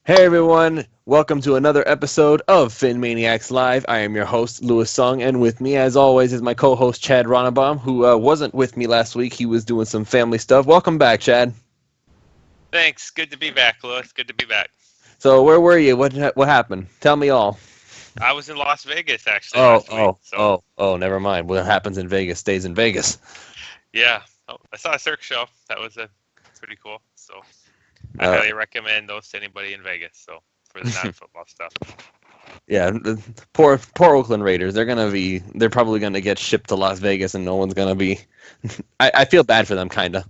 Hey everyone, welcome to another episode of PhinManiacs Live. I am your host, Louis Sung, and with me, as always, is my co-host, Chad Ronnebaum, who wasn't with me last week. He was doing some family stuff. Welcome back, Chad. Thanks. Good to be back, Louis. Good to be back. So where were you? What happened? Tell me all. I was in Las Vegas actually last week. So, Never mind. What happens in Vegas stays in Vegas. yeah. Oh, I saw a circus show. That was pretty cool. So, I Uh, highly recommend those to anybody in Vegas. So, for the non-football stuff. yeah, the poor Oakland Raiders. They're probably gonna get shipped to Las Vegas, and no one's gonna be. I feel bad for them, kinda.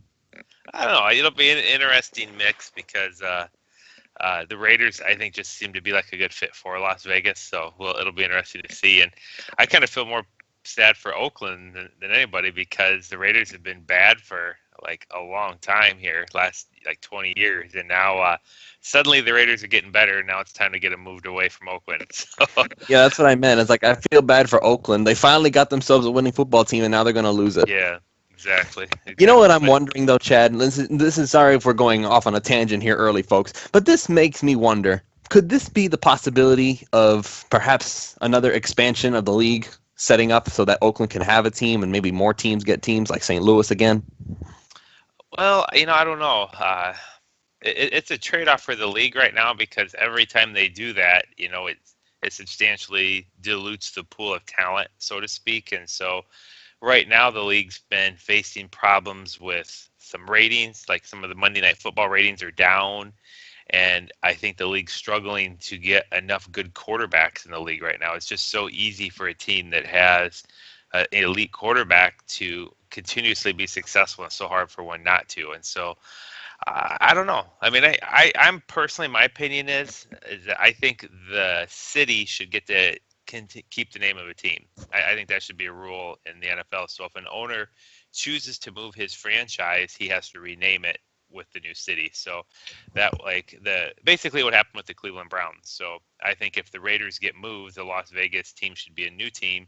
I don't know. It'll be an interesting mix because the Raiders, I think, just seem to be like a good fit for Las Vegas. So, well, it'll be interesting to see. And I kind of feel more sad for Oakland than anybody because the Raiders have been bad for like a long time here, last like 20 years, and now suddenly the Raiders are getting better. Now it's time to get them moved away from Oakland. So, Yeah, that's what I meant. It's like I feel bad for Oakland. They finally got themselves a winning football team, and now they're gonna lose it. yeah, exactly, You know what exactly. I'm But wondering though, Chad? This is sorry if we're going off on a tangent here early, folks, but this makes me wonder: could this be the possibility of perhaps another expansion of the league setting up so that Oakland can have a team and maybe more teams get teams like St. Louis again? well, I don't know. It's a trade-off for the league right now because every time they do that, it substantially dilutes the pool of talent, so to speak. And so right now the league's been facing problems with some ratings, like some of the Monday Night Football ratings are down, and I think the league's struggling to get enough good quarterbacks in the league right now. It's just so easy for a team that has an elite quarterback to continuously be successful, and so hard for one not to. And so I don't know. I mean, I'm personally, my opinion is that I think the city should get to keep the name of a team. I think that should be a rule in the NFL. So if an owner chooses to move his franchise, he has to rename it with the new city. So that like the basically what happened with the Cleveland Browns. So I think if the Raiders get moved, the Las Vegas team should be a new team,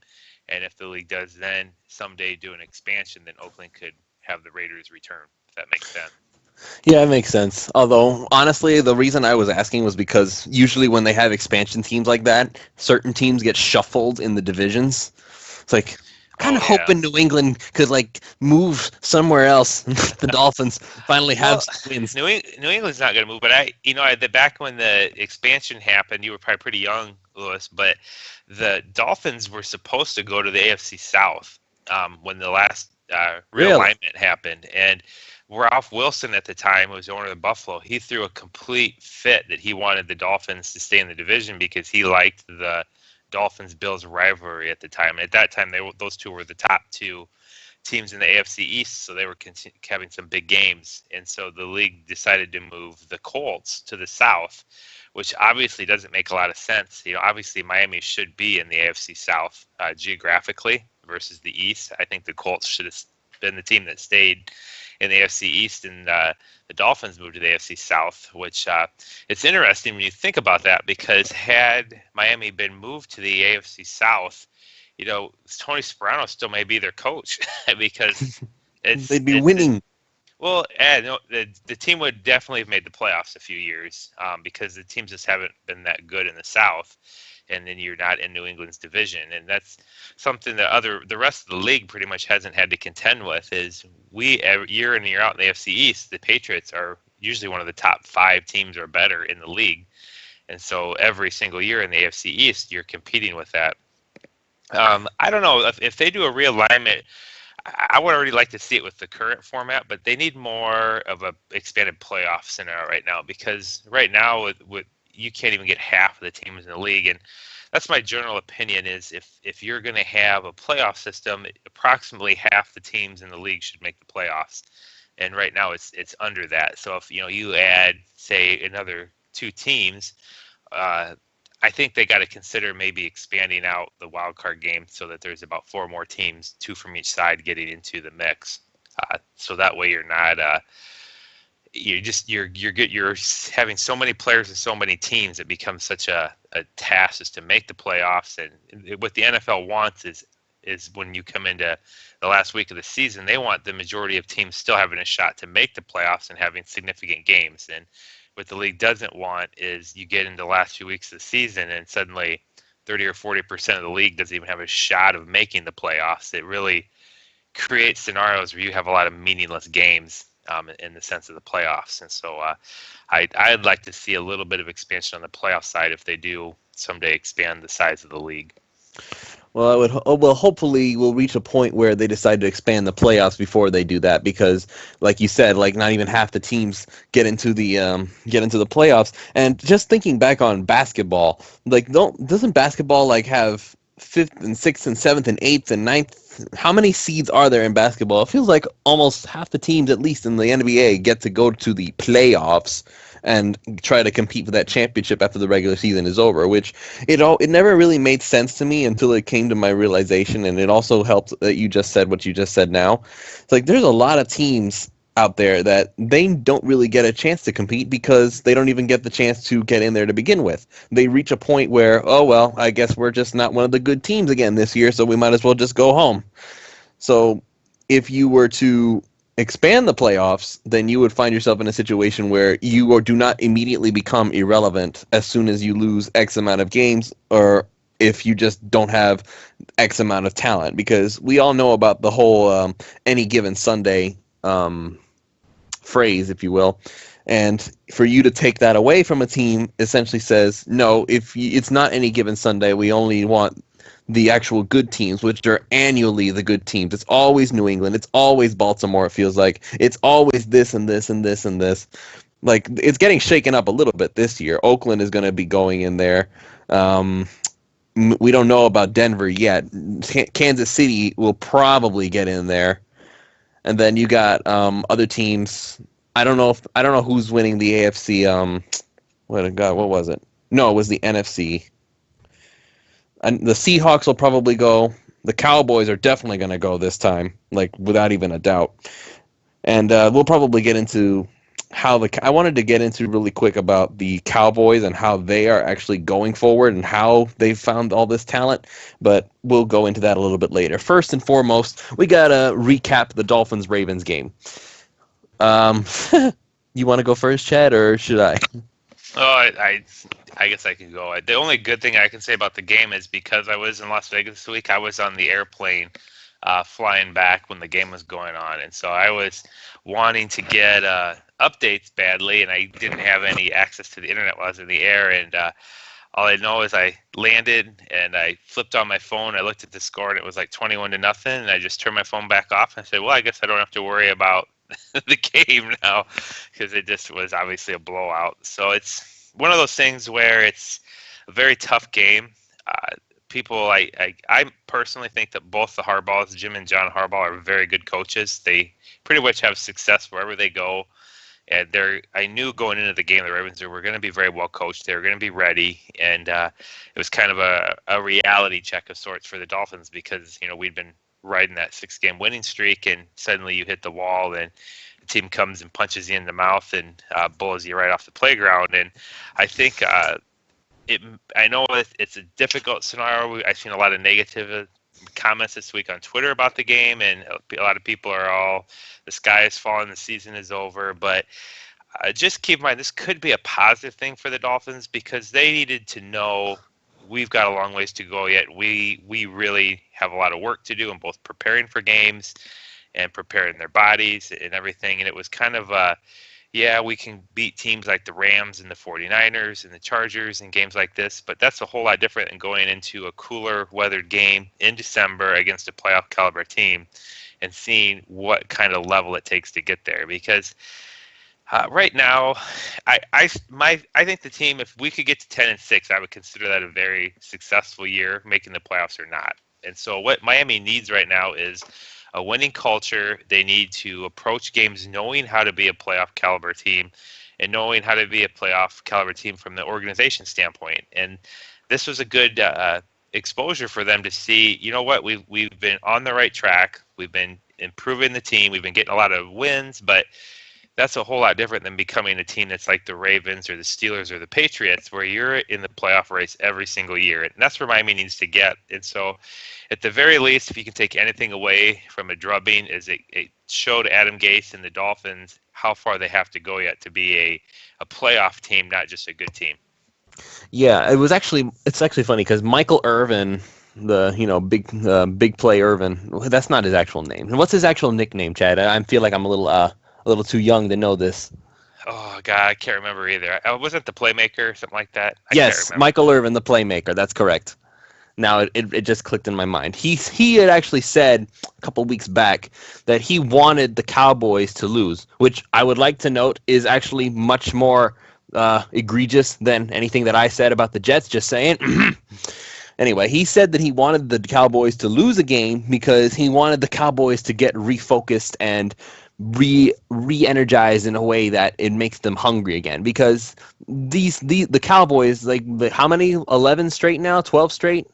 and if the league does then someday do an expansion, then Oakland could have the Raiders return. If that makes sense. Yeah, it makes sense. Although, honestly, the reason I was asking was because usually when they have expansion teams like that, certain teams get shuffled in the divisions. It's like kind Oh of yeah. hoping New England could like move somewhere else. The Dolphins finally have Well, some wins. New England's not going to move, but back when the expansion happened, you were probably pretty young, Lewis, but the Dolphins were supposed to go to the AFC South when the last Really? realignment happened, and Ralph Wilson at the time was owner of Buffalo. He threw a complete fit that he wanted the Dolphins to stay in the division because he liked the Dolphins Bills rivalry at the time. And at that time, those two were the top two teams in the AFC East, so they were having some big games. And so the league decided to move the Colts to the South, which obviously doesn't make a lot of sense. Obviously Miami should be in the AFC South geographically versus the East. I think the Colts should have been the team that stayed in the AFC East, and the Dolphins moved to the AFC South, which it's interesting when you think about that because had Miami been moved to the AFC South, Tony Soprano still may be their coach because it's They'd be it's winning. well, no, the team would definitely have made the playoffs a few years because the teams just haven't been that good in the South, and then you're not in New England's division, and that's something that the rest of the league pretty much hasn't had to contend with. Is we every year in and year out in the AFC East, the Patriots are usually one of the top five teams or better in the league, and so every single year in the AFC East, you're competing with that. I don't know if they do a realignment. I would already like to see it with the current format, but they need more of a expanded playoff scenario right now because right now with you can't even get half of the teams in the league, and that's my general opinion is if you're going to have a playoff system, approximately half the teams in the league should make the playoffs, and right now it's under that. So if you add say another two teams, uh, I think they got to consider maybe expanding out the wild card game so that there's about four more teams, two from each side, getting into the mix. So that way you're not you're good. You're having so many players and so many teams. It becomes such a task just to make the playoffs. And what the NFL wants is when you come into the last week of the season, they want the majority of teams still having a shot to make the playoffs and having significant games. And what the league doesn't want is you get into the last few weeks of the season and suddenly 30 or 40% of the league doesn't even have a shot of making the playoffs. It really creates scenarios where you have a lot of meaningless games in the sense of the playoffs. And so I'd like to see a little bit of expansion on the playoff side if they do someday expand the size of the league. Well, hopefully we'll reach a point where they decide to expand the playoffs before they do that, because, like you said, like not even half the teams get into the playoffs. And just thinking back on basketball, like doesn't basketball like have fifth and sixth and seventh and eighth and ninth? How many seeds are there in basketball? It feels like almost half the teams, at least in the NBA, get to go to the playoffs and try to compete for that championship after the regular season is over, which it never really made sense to me until it came to my realization. And it also helped that you just said what you just said now. It's like there's a lot of teams out there that they don't really get a chance to compete because they don't even get the chance to get in there to begin with. They reach a point where, oh, well, I guess we're just not one of the good teams again this year, so we might as well just go home. So if you were to expand the playoffs, then you would find yourself in a situation where you do not immediately become irrelevant as soon as you lose X amount of games, or if you just don't have X amount of talent. Because we all know about the whole any given Sunday phrase, if you will. And for you to take that away from a team essentially says, no, it's not any given Sunday. We only want the actual good teams, which are annually the good teams. It's always New England. It's always Baltimore, it feels like. It's always this and this and this and this. Like, it's getting shaken up a little bit this year. Oakland is going to be going in there. We don't know about Denver yet. Kansas City will probably get in there. And then you got other teams. I don't know who's winning the AFC. What was it? No, it was the NFC. And the Seahawks will probably go. The Cowboys are definitely going to go this time, like without even a doubt. And we'll probably get into I wanted to get into really quick about the Cowboys and how they are actually going forward and how they found all this talent, but we'll go into that a little bit later. First and foremost, we got to recap the Dolphins-Ravens game. You want to go first, Chad, or should I? Oh, I guess I can go. The only good thing I can say about the game is because I was in Las Vegas this week, I was on the airplane flying back when the game was going on. And so I was wanting to get updates badly, and I didn't have any access to the internet while I was in the air. And all I know is I landed, and I flipped on my phone. I looked at the score, and it was like 21-0. And I just turned my phone back off. And I said, well, I guess I don't have to worry about the game now, because it just was obviously a blowout. So it's one of those things where it's a very tough game. I personally think that both the Harbaughs, Jim and John Harbaugh, are very good coaches. They pretty much have success wherever they go. And I knew going into the game, the Ravens were going to be very well coached. They were going to be ready, and it was kind of a reality check of sorts for the Dolphins, because we'd been riding that 6-game winning streak, and suddenly you hit the wall, and the team comes and punches you in the mouth and bullies you right off the playground. And I think I know it's a difficult scenario. I've seen a lot of negative comments this week on Twitter about the game, and a lot of people are all, the sky is falling, the season is over. But just keep in mind, this could be a positive thing for the Dolphins, because they needed to know we've got a long ways to go yet. We really have a lot of work to do in both preparing for games and preparing their bodies and everything. And it was kind of we can beat teams like the Rams and the 49ers and the Chargers and games like this, but that's a whole lot different than going into a cooler weathered game in December against a playoff caliber team and seeing what kind of level it takes to get there. Because right now, I think the team, if we could get to 10-6, I would consider that a very successful year, making the playoffs or not. And so what Miami needs right now is a winning culture. They need to approach games knowing how to be a playoff caliber team and knowing how to be a playoff caliber team from the organization standpoint. And this was a good exposure for them to see, what, we've been on the right track. We've been improving the team. We've been getting a lot of wins, but that's a whole lot different than becoming a team that's like the Ravens or the Steelers or the Patriots, where you're in the playoff race every single year. And that's where Miami needs to get. And so at the very least, if you can take anything away from a drubbing, is it showed Adam Gase and the Dolphins how far they have to go yet to be a playoff team, not just a good team. Yeah, it's actually funny because Michael Irvin, the big play Irvin, that's not his actual name. What's his actual nickname, Chad? I feel like I'm a little too young to know this. Oh God, I can't remember either. I wasn't the playmaker or something like that. I can't Yes, remember. Michael Irvin, the playmaker. That's correct. Now it just clicked in my mind. He had actually said a couple weeks back that he wanted the Cowboys to lose, which I would like to note is actually much more egregious than anything that I said about the Jets. Just saying. Anyway, he said that he wanted the Cowboys to lose a game because he wanted the Cowboys to get refocused and re-energized in a way that it makes them hungry again. Because the Cowboys, how many? 11 straight now? 12 straight?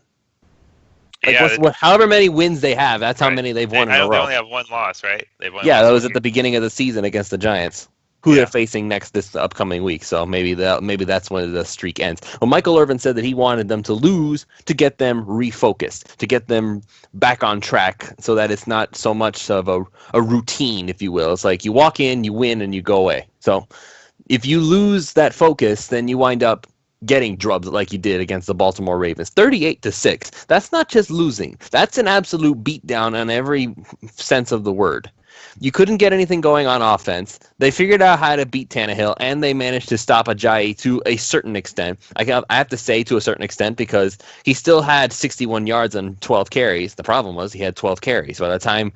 Like Yeah, however many wins they have, that's how right. many they've won in I a know they row. only have one loss, right? They've only Yeah, lost that one was at game. the beginning of the season against the Giants, who they're Yeah. facing next this upcoming week. So maybe that's when the streak ends. Well, Michael Irvin said that he wanted them to lose to get them refocused, to get them back on track, so that it's not so much of a routine, if you will. It's like you walk in, you win, and you go away. So if you lose that focus, then you wind up getting drubbed like you did against the Baltimore Ravens, 38-6. That's not just losing. That's an absolute beatdown in every sense of the word. You couldn't get anything going on offense. They figured out how to beat Tannehill, and they managed to stop Ajayi to a certain extent. I have to say to a certain extent because he still had 61 yards and 12 carries. The problem was he had 12 carries. By the time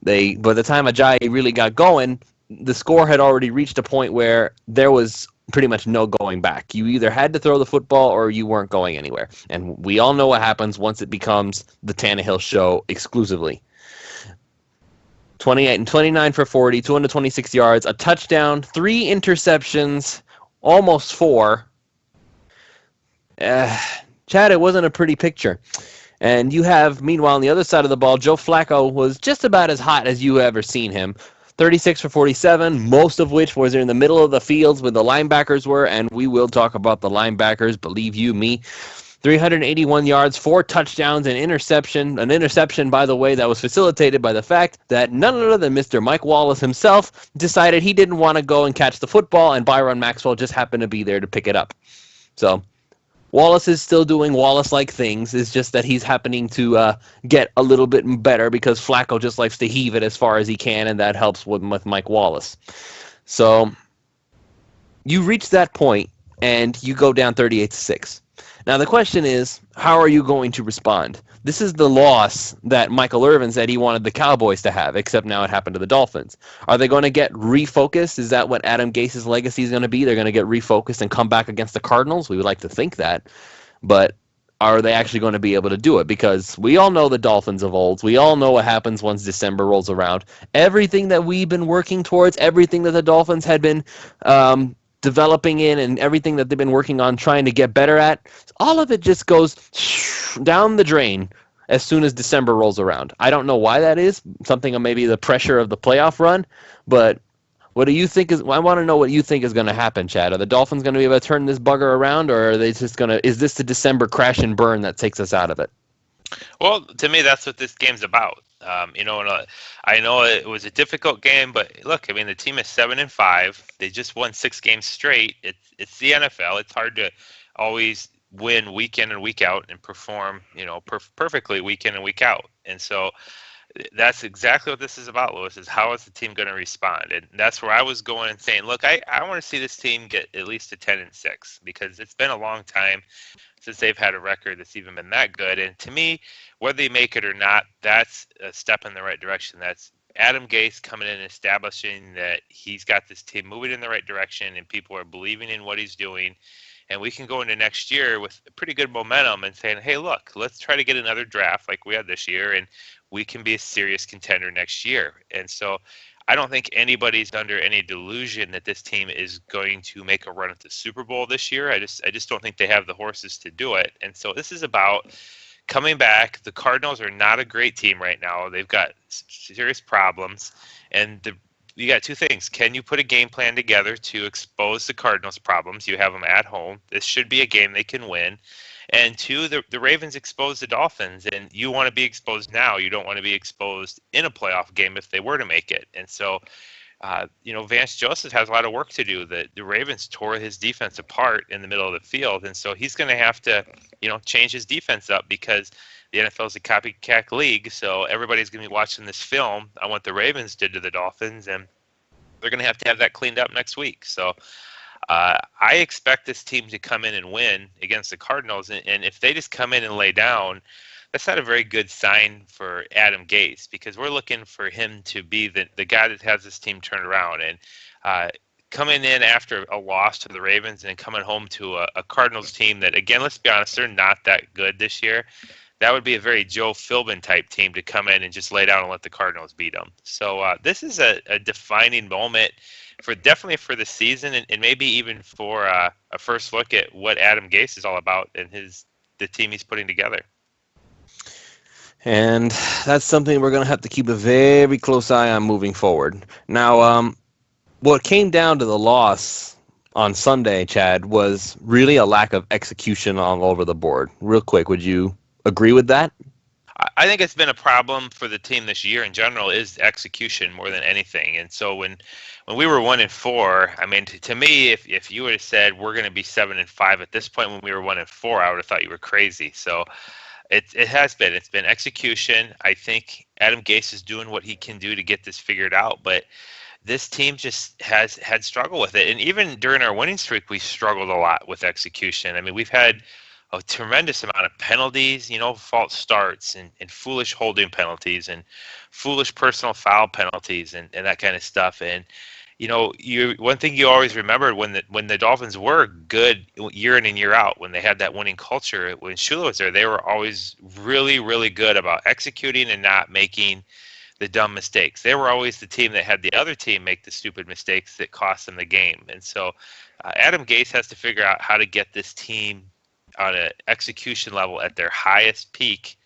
Ajayi really got going, the score had already reached a point where there was pretty much no going back. You either had to throw the football or you weren't going anywhere. And we all know what happens once it becomes the Tannehill show exclusively. 28 and 29 for 40, 226 yards, a touchdown, 3 interceptions, almost 4. Chad, it wasn't a pretty picture. And you have, meanwhile, on the other side of the ball, Joe Flacco was just about as hot as you ever seen him. 36 for 47, most of which was in the middle of the fields where the linebackers were, and we will talk about the linebackers, believe you me. 381 yards, 4 touchdowns, an interception, by the way, that was facilitated by the fact that none other than Mr. Mike Wallace himself decided he didn't want to go and catch the football, and Byron Maxwell just happened to be there to pick it up. So Wallace is still doing Wallace-like things. It's just that he's happening to get a little bit better because Flacco just likes to heave it as far as he can, and that helps with Mike Wallace. So you reach that point, and you go down 38-6. Now the question is, how are you going to respond? This is the loss that Michael Irvin said he wanted the Cowboys to have, except now it happened to the Dolphins. Are they going to get refocused? Is that what Adam Gase's legacy is going to be? They're going to get refocused and come back against the Cardinals? We would like to think that. But are they actually going to be able to do it? Because we all know the Dolphins of old. We all know what happens once December rolls around. Everything that we've been working towards, everything that the Dolphins had been developing in, and everything that they've been working on trying to get better at, all of it just goes down the drain as soon as December rolls around. I don't know why that is. Something of maybe the pressure of the playoff run, but what do you think is? I want to know what you think is going to happen, Chad. Are the Dolphins going to be able to turn this bugger around, or are they just going to? Is this the December crash and burn that takes us out of it? Well, to me, that's what this game's about. I know it was a difficult game, but look, I mean, the team is 7-5. They just won 6 games straight. It's the NFL. It's hard to always win week in and week out and perform, perfectly week in and week out. And so that's exactly what this is about, Lewis, is how is the team going to respond? And that's where I was going and saying, look, I want to see this team get at least to 10-6 because it's been a long time since they've had a record that's even been that good. And to me, whether they make it or not, that's a step in the right direction. That's Adam Gase coming in and establishing that he's got this team moving in the right direction and people are believing in what he's doing. And we can go into next year with pretty good momentum and saying, hey, look, let's try to get another draft like we had this year, and we can be a serious contender next year. And so I don't think anybody's under any delusion that this team is going to make a run at the Super Bowl this year. I just don't think they have the horses to do it. And so this is about coming back. The Cardinals are not a great team right now. They've got serious problems. And you got 2 things. Can you put a game plan together to expose the Cardinals' problems? You have them at home. This should be a game they can win. And 2, the Ravens exposed the Dolphins, and you want to be exposed now. You don't want to be exposed in a playoff game if they were to make it. And so Vance Joseph has a lot of work to do. The Ravens tore his defense apart in the middle of the field, and so he's going to have to, change his defense up because the NFL is a copycat league. So everybody's going to be watching this film on what the Ravens did to the Dolphins, and they're going to have that cleaned up next week. So I expect this team to come in and win against the Cardinals, and if they just come in and lay down, that's not a very good sign for Adam Gase, because we're looking for him to be the guy that has this team turned around. And coming in after a loss to the Ravens and coming home to a Cardinals team that, again, let's be honest, they're not that good this year. That would be a very Joe Philbin type team to come in and just lay down and let the Cardinals beat them. So this is a defining moment definitely for the season, and maybe even for a first look at what Adam Gase is all about and the team he's putting together. And that's something we're going to have to keep a very close eye on moving forward. Now, what came down to the loss on Sunday, Chad, was really a lack of execution all over the board. Real quick, would you agree with that? I think it's been a problem for the team this year in general is execution more than anything. And so when we were 1-4, I mean, to me, if you would have said we're going to be 7-5 at this point when we were 1-4, I would have thought you were crazy. So it's been execution. I think Adam Gase is doing what he can do to get this figured out, but this team just has had struggle with it. And even during our winning streak, we struggled a lot with execution. I mean, we've had a tremendous amount of penalties, false starts and foolish holding penalties and foolish personal foul penalties and that kind of stuff. And one thing you always remember when the Dolphins were good year in and year out, when they had that winning culture, when Shula was there, they were always really, really good about executing and not making the dumb mistakes. They were always the team that had the other team make the stupid mistakes that cost them the game. And so Adam Gase has to figure out how to get this team on an execution level at their highest peak,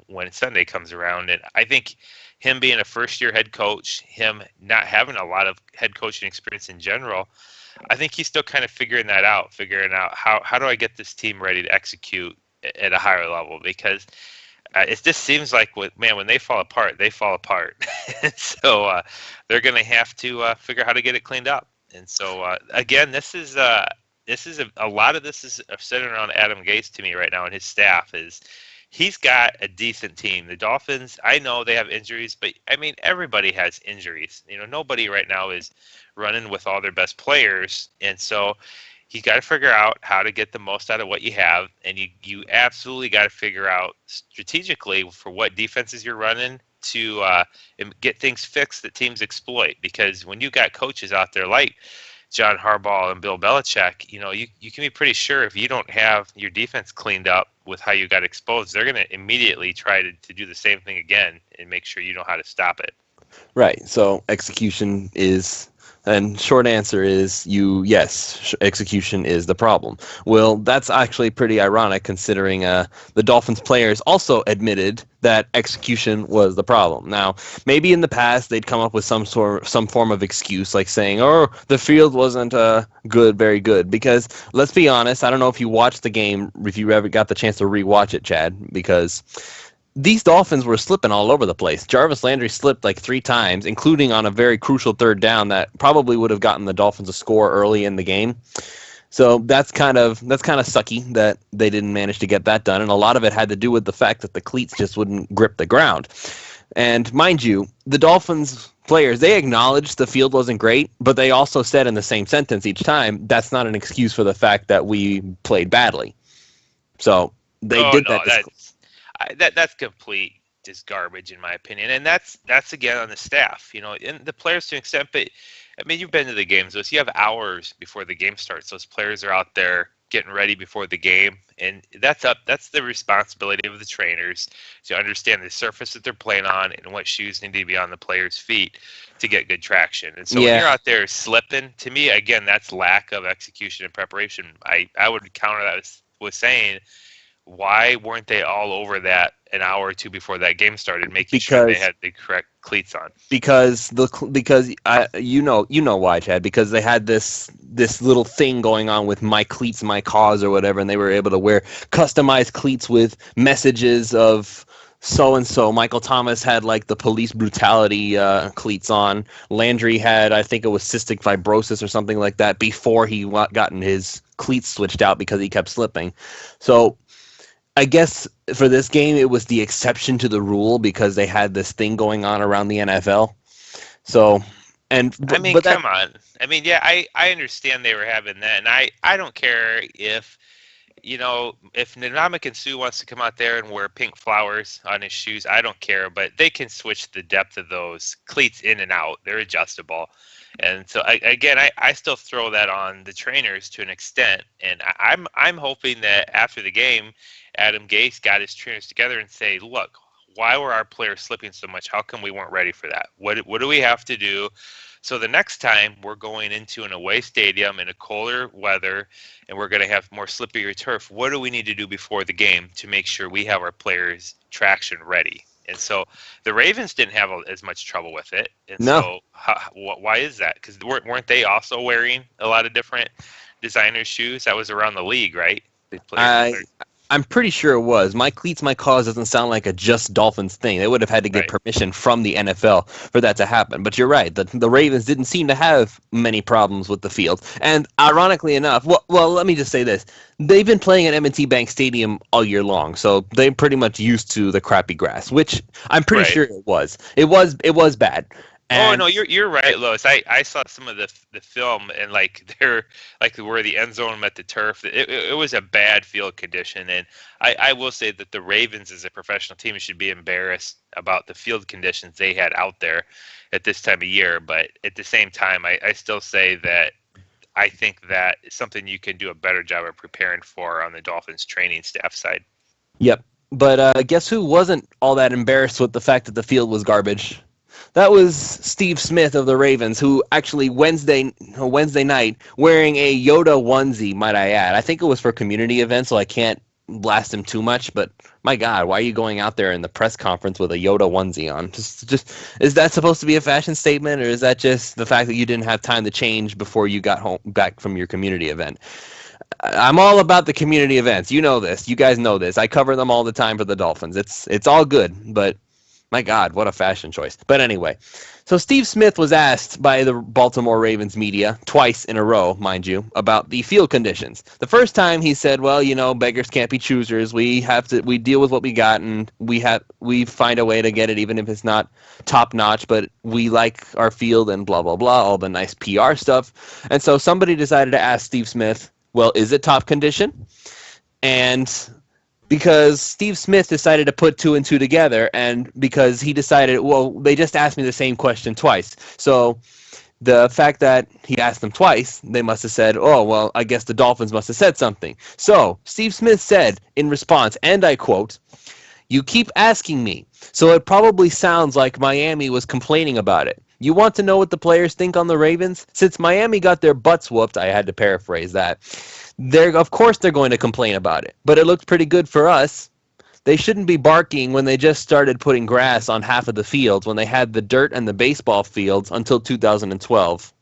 when Sunday comes around. And I think him being a first-year head coach, him not having a lot of head coaching experience in general, I think he's still kind of figuring out how do I get this team ready to execute at a higher level, because it just seems like when they fall apart, they fall apart. So they're going to have to figure out how to get it cleaned up. And so again, a lot of this is centered around Adam Gase to me right now, and his staff he's got a decent team. The Dolphins, I know they have injuries, but I mean, everybody has injuries. Nobody right now is running with all their best players. And so you got to figure out how to get the most out of what you have. And you absolutely got to figure out strategically for what defenses you're running to get things fixed that teams exploit. Because when you got coaches out there like John Harbaugh and Bill Belichick, you can be pretty sure if you don't have your defense cleaned up with how you got exposed, they're going to immediately try to do the same thing again and make sure you know how to stop it. Right. So execution is, and short answer is yes, execution is the problem. Well, that's actually pretty ironic considering the Dolphins players also admitted that execution was the problem. Now, maybe in the past they'd come up with some form of excuse, like saying, "Oh, the field wasn't very good." Because let's be honest, I don't know if you watched the game, if you ever got the chance to rewatch it, Chad, because these Dolphins were slipping all over the place. Jarvis Landry slipped like 3 times, including on a very crucial third down that probably would have gotten the Dolphins a score early in the game. So that's kind of sucky that they didn't manage to get that done, and a lot of it had to do with the fact that the cleats just wouldn't grip the ground. And mind you, the Dolphins players, they acknowledged the field wasn't great, but they also said in the same sentence each time, that's not an excuse for the fact that we played badly. So they did that. That's complete just garbage in my opinion, and that's again on the staff, and the players to an extent. But I mean, you've been to the games; you have hours before the game starts. Those players are out there getting ready before the game, and that's the responsibility of the trainers to understand the surface that they're playing on and what shoes need to be on the players' feet to get good traction. And so when you're out there slipping, to me, again, that's lack of execution and preparation. I would counter that with saying, why weren't they all over that an hour or two before that game started, making sure they had the correct cleats on? Because you know why, Chad? Because they had this little thing going on with my cleats, my cause, or whatever, and they were able to wear customized cleats with messages of so-and-so. Michael Thomas had like the police brutality cleats on. Landry had, I think it was cystic fibrosis or something like that before he gotten his cleats switched out because he kept slipping. So I guess for this game, it was the exception to the rule because they had this thing going on around the NFL. So, I mean, but that, come on. I mean, yeah, I understand they were having that, and I don't care if, if Ndamukong Suh wants to come out there and wear pink flowers on his shoes, I don't care, but they can switch the depth of those cleats in and out. They're adjustable. And so I still throw that on the trainers to an extent, and I'm hoping that after the game, Adam Gase got his trainers together and say, look, why were our players slipping so much? How come we weren't ready for that? What do we have to do? So the next time we're going into an away stadium in a colder weather and we're going to have more slippery turf, what do we need to do before the game to make sure we have our players traction ready? And so the Ravens didn't have as much trouble with it. And no. so why is that? Because weren't they also wearing a lot of different designer shoes? That was around the league, right? I'm pretty sure it was. My cleats, my cause doesn't sound like a just Dolphins thing. They would have had to get permission from the NFL for that to happen. But you're right. The Ravens didn't seem to have many problems with the field. And ironically enough, well, let me just say this. They've been playing at M&T Bank Stadium all year long, so they're pretty much used to the crappy grass, which I'm pretty sure it was. It was bad. Oh no, you're right, Lois. I saw some of the film, and they're where the end zone met the turf. It was a bad field condition, and I will say that the Ravens as a professional team should be embarrassed about the field conditions they had out there at this time of year. But at the same time, I still say that I think that is something you can do a better job of preparing for on the Dolphins training staff side. Yep, but guess who wasn't all that embarrassed with the fact that the field was garbage? That was Steve Smith of the Ravens, who actually Wednesday night, wearing a Yoda onesie, might I add. I think it was for a community event, so I can't blast him too much. But my God, why are you going out there in the press conference with a Yoda onesie on? Just is that supposed to be a fashion statement, or is that just the fact that you didn't have time to change before you got back from your community event? I'm all about the community events. You know this. You guys know this. I cover them all the time for the Dolphins. It's all good, but my God, what a fashion choice. But anyway, so Steve Smith was asked by the Baltimore Ravens media twice in a row, mind you, about the field conditions. The first time he said, well, beggars can't be choosers. We deal with what we got, and we find a way to get it even if it's not top notch, but we like our field and blah, blah, blah, all the nice PR stuff. And so somebody decided to ask Steve Smith, well, is it top condition? And because Steve Smith decided to put two and two together, and because he decided, well, they just asked me the same question twice. So the fact that he asked them twice, they must have said, oh, well, I guess the Dolphins must have said something. So Steve Smith said in response, and I quote, "You keep asking me, so it probably sounds like Miami was complaining about it. You want to know what the players think on the Ravens? Since Miami got their butts whooped," I had to paraphrase that, of course they're going to complain about it. But it looked pretty good for us. They shouldn't be barking when they just started putting grass on half of the fields when they had the dirt and the baseball fields until 2012.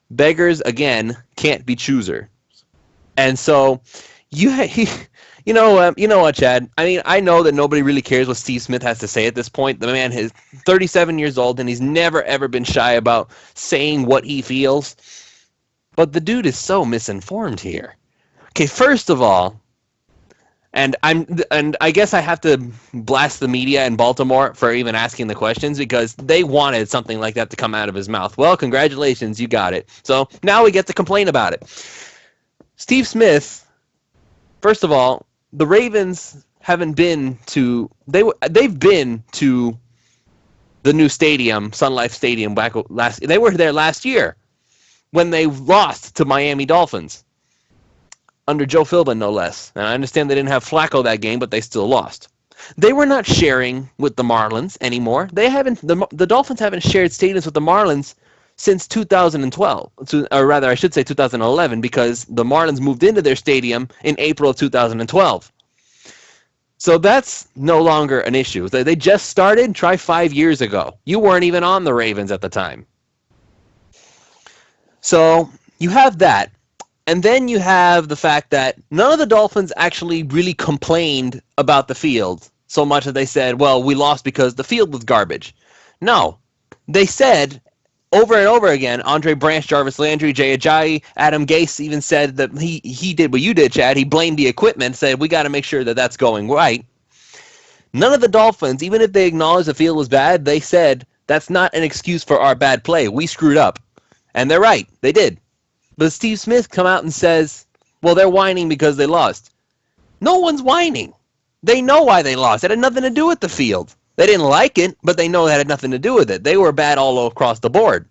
Beggars, again, can't be choosers. And so you know what, Chad? I mean, I know that nobody really cares what Steve Smith has to say at this point. The man is 37 years old, and he's never, ever been shy about saying what he feels. But the dude is so misinformed here. Okay, first of all, and I guess I have to blast the media in Baltimore for even asking the questions because they wanted something like that to come out of his mouth. Well, congratulations, you got it. So now we get to complain about it. Steve Smith, first of all, the Ravens haven't been to they've been to the new stadium, Sun Life Stadium they were there last year when they lost to Miami Dolphins under Joe Philbin, no less. And I understand they didn't have Flacco that game, but they still lost. They were not sharing with the Marlins anymore. The Dolphins haven't shared stadiums with the Marlins since 2012, or rather, I should say 2011, because the Marlins moved into their stadium in April of 2012. So that's no longer an issue. They just started. Try 5 years ago. You weren't even on the Ravens at the time. So you have that. And then you have the fact that none of the Dolphins actually really complained about the field so much that they said, well, we lost because the field was garbage. No. They said over and over again, Andre Branch, Jarvis Landry, Jay Ajayi, Adam Gase even said that he did what you did, Chad. He blamed the equipment, said we got to make sure that that's going right. None of the Dolphins, even if they acknowledged the field was bad, they said that's not an excuse for our bad play. We screwed up. And they're right. They did. But Steve Smith come out and says, well, they're whining because they lost. No one's whining. They know why they lost. It had nothing to do with the field. They didn't like it, but they know it had nothing to do with it. They were bad all across the board.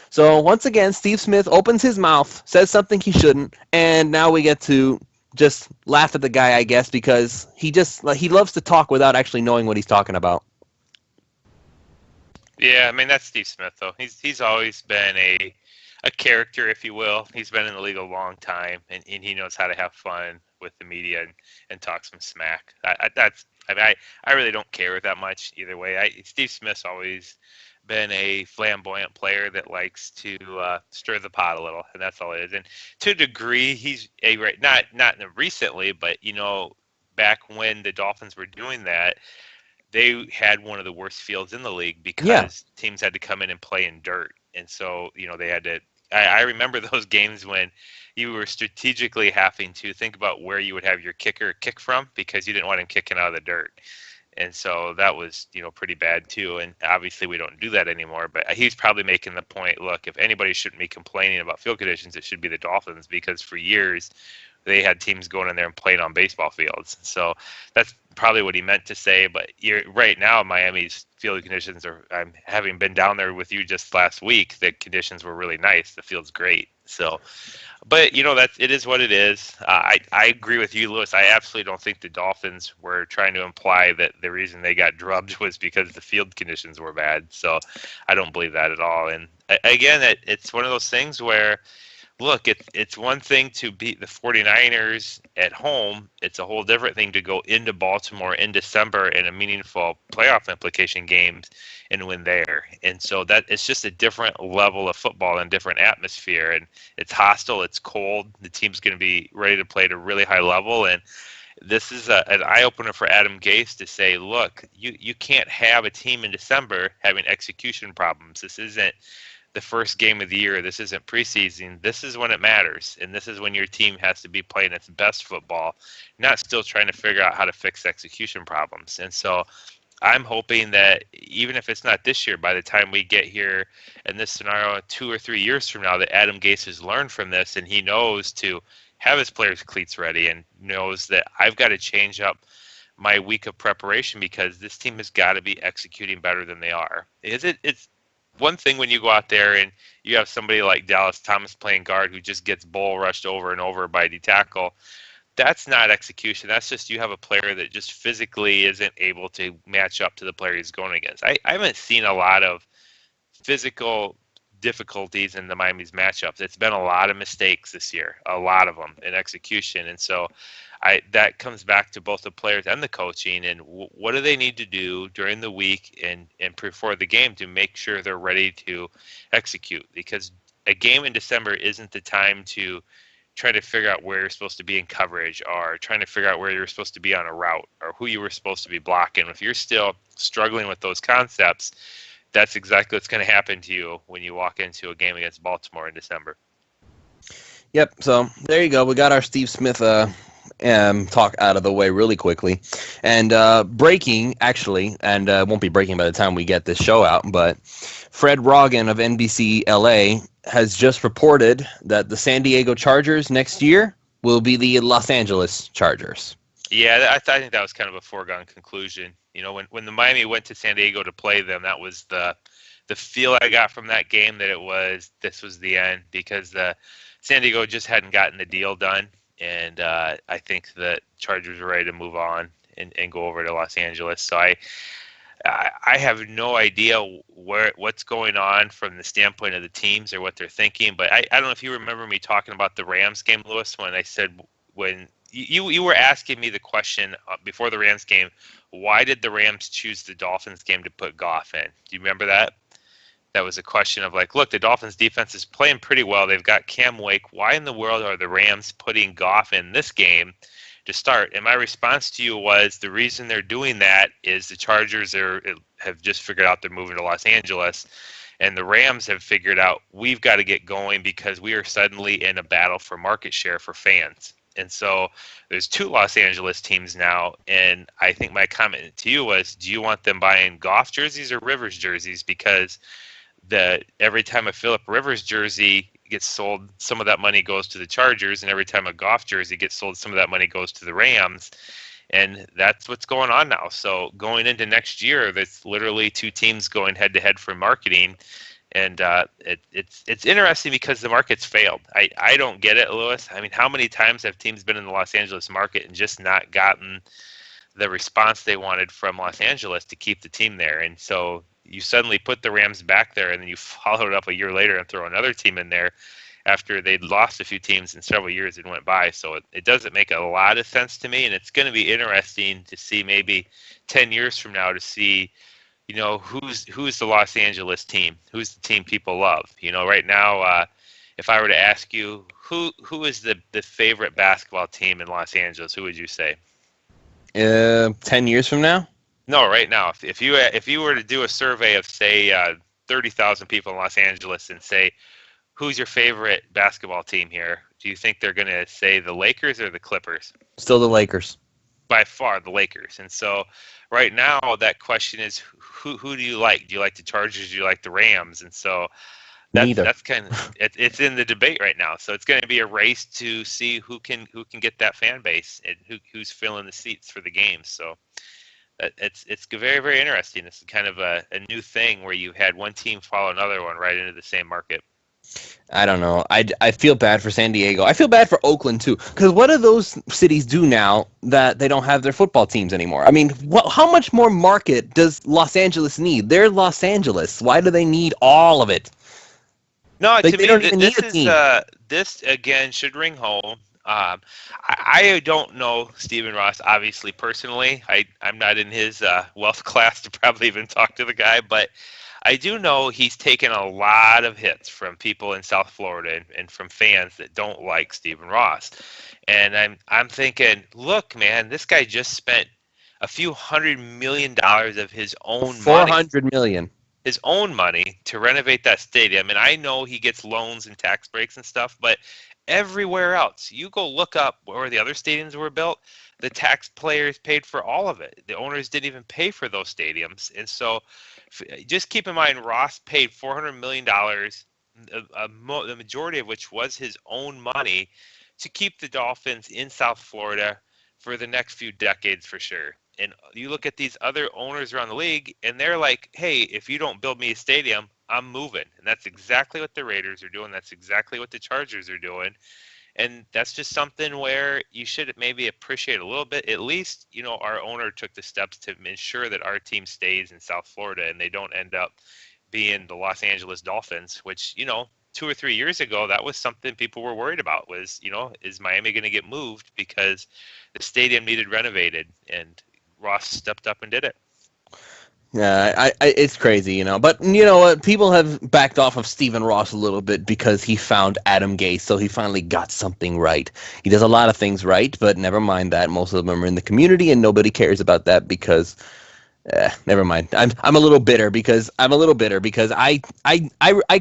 So once again, Steve Smith opens his mouth, says something he shouldn't, and now we get to just laugh at the guy, I guess, because he loves to talk without actually knowing what he's talking about. Yeah, I mean, that's Steve Smith, though. He's always been a character, if you will. He's been in the league a long time, and he knows how to have fun with the media and talk some smack. I really don't care that much either way. Steve Smith's always been a flamboyant player that likes to stir the pot a little, and that's all it is. And to a degree, he's not recently, but back when the Dolphins were doing that, they had one of the worst fields in the league because teams had to come in and play in dirt, and so they had to. I remember those games when you were strategically having to think about where you would have your kicker kick from because you didn't want him kicking out of the dirt. And so that was, pretty bad too. And obviously we don't do that anymore. But he's probably making the point, look, if anybody shouldn't be complaining about field conditions, it should be the Dolphins because for years they had teams going in there and playing on baseball fields. So that's probably what he meant to say. But right now, Miami's field conditions are, having been down there with you just last week, the conditions were really nice. The field's great. So, but it is what it is. I agree with you, Lewis. I absolutely don't think the Dolphins were trying to imply that the reason they got drubbed was because the field conditions were bad. So I don't believe that at all. And again, it's one of those things where, look, it's one thing to beat the 49ers at home. It's a whole different thing to go into Baltimore in December in a meaningful playoff implication games and win there. And so that it's just a different level of football and different atmosphere. And it's hostile. It's cold. The team's going to be ready to play at a really high level. And this is an eye-opener for Adam Gase to say, look, you can't have a team in December having execution problems. This isn't the first game of the year. This isn't preseason. This is when it matters. And this is when your team has to be playing its best football, not still trying to figure out how to fix execution problems. And so I'm hoping that even if it's not this year, by the time we get here in this scenario 2 or 3 years from now, that Adam Gase has learned from this and he knows to have his players' cleats ready and knows that I've got to change up my week of preparation because this team has got to be executing better than they are. It's one thing when you go out there and you have somebody like Dallas Thomas playing guard who just gets bull rushed over and over by D tackle. That's not execution. That's just you have a player that just physically isn't able to match up to the player he's going against. I haven't seen a lot of physical difficulties in the Miami's matchups. It's been a lot of mistakes this year, a lot of them in execution. And so that comes back to both the players and the coaching and what do they need to do during the week and before the game to make sure they're ready to execute, because a game in December isn't the time to try to figure out where you're supposed to be in coverage or trying to figure out where you're supposed to be on a route or who you were supposed to be blocking. If you're still struggling with those concepts, that's exactly what's going to happen to you when you walk into a game against Baltimore in December. Yep, so there you go. We got our Steve Smith talk out of the way really quickly. And breaking, actually, and won't be breaking by the time we get this show out, but Fred Roggin of NBC LA has just reported that the San Diego Chargers next year will be the Los Angeles Chargers. Yeah, I think that was kind of a foregone conclusion. When the Miami went to San Diego to play them, that was the feel I got from that game, that this was the end, because San Diego just hadn't gotten the deal done. And I think the Chargers are ready to move on and go over to Los Angeles. So I have no idea what's going on from the standpoint of the teams or what they're thinking. But I don't know if you remember me talking about the Rams game, Lewis, when I said when you were asking me the question before the Rams game, why did the Rams choose the Dolphins game to put Goff in? Do you remember that? that was a question of like, look, the Dolphins defense is playing pretty well. They've got Cam Wake. Why in the world are the Rams putting Goff in this game to start? And my response to you was the reason they're doing that is the Chargers have just figured out they're moving to Los Angeles. And the Rams have figured out we've got to get going because we are suddenly in a battle for market share for fans. And so there's two Los Angeles teams now. And I think my comment to you was, do you want them buying Goff jerseys or Rivers jerseys? Because every time a Phillip Rivers jersey gets sold, some of that money goes to the Chargers. And every time a Goff jersey gets sold, some of that money goes to the Rams. And that's what's going on now. So going into next year, there's literally two teams going head to head for marketing. And it's interesting because the market's failed. I don't get it, Lewis. I mean, how many times have teams been in the Los Angeles market and just not gotten the response they wanted from Los Angeles to keep the team there? And so you suddenly put the Rams back there, and then you follow it up a year later and throw another team in there after they'd lost a few teams in several years and went by. So it doesn't make a lot of sense to me, and it's going to be interesting to see maybe 10 years from now to see, you know, who's the Los Angeles team, who's the team people love. You know, right now, if I were to ask you who is the favorite basketball team in Los Angeles, who would you say? 10 years from now? No, right now. If you were to do a survey of say 30,000 people in Los Angeles and say, who's your favorite basketball team here? Do you think they're going to say the Lakers or the Clippers? Still the Lakers. By far, the Lakers. And so right now that question is, who do you like? Do you like the Chargers? Do you like the Rams? And so that's kind of it's in the debate right now. So it's going to be a race to see who can get that fan base and who's filling the seats for the games. So it's very, very interesting. It's kind of a new thing where you had one team follow another one right into the same market. I don't know. I feel bad for San Diego. I feel bad for Oakland, too. Because what do those cities do now that they don't have their football teams anymore? I mean, how much more market does Los Angeles need? They're Los Angeles. Why do they need all of it? No, like, to me, this again should ring home. I don't know Stephen Ross, obviously, personally. I'm not in his wealth class to probably even talk to the guy, but I do know he's taken a lot of hits from people in South Florida and from fans that don't like Stephen Ross. And I'm thinking, look, man, this guy just spent a few $100 million of his own money. $400 million. His own money to renovate that stadium. And I know he gets loans and tax breaks and stuff, but everywhere else, you go look up where the other stadiums were built, the taxpayers paid for all of it. The owners didn't even pay for those stadiums. And so just keep in mind, Ross paid $400 million, the majority of which was his own money, to keep the Dolphins in South Florida for the next few decades for sure. And you look at these other owners around the league, and they're like, hey, if you don't build me a stadium, I'm moving. And that's exactly what the Raiders are doing. That's exactly what the Chargers are doing. And that's just something where you should maybe appreciate a little bit. At least, you know, our owner took the steps to ensure that our team stays in South Florida and they don't end up being the Los Angeles Dolphins, which, you know, 2 or 3 years ago, that was something people were worried about was, you know, is Miami going to get moved because the stadium needed renovated? And Ross stepped up and did it. Yeah, it's crazy, you know. But you know what? People have backed off of Stephen Ross a little bit because he found Adam Gase, so he finally got something right. He does a lot of things right, but never mind that. Most of them are in the community, and nobody cares about that because never mind. I'm a little bitter because I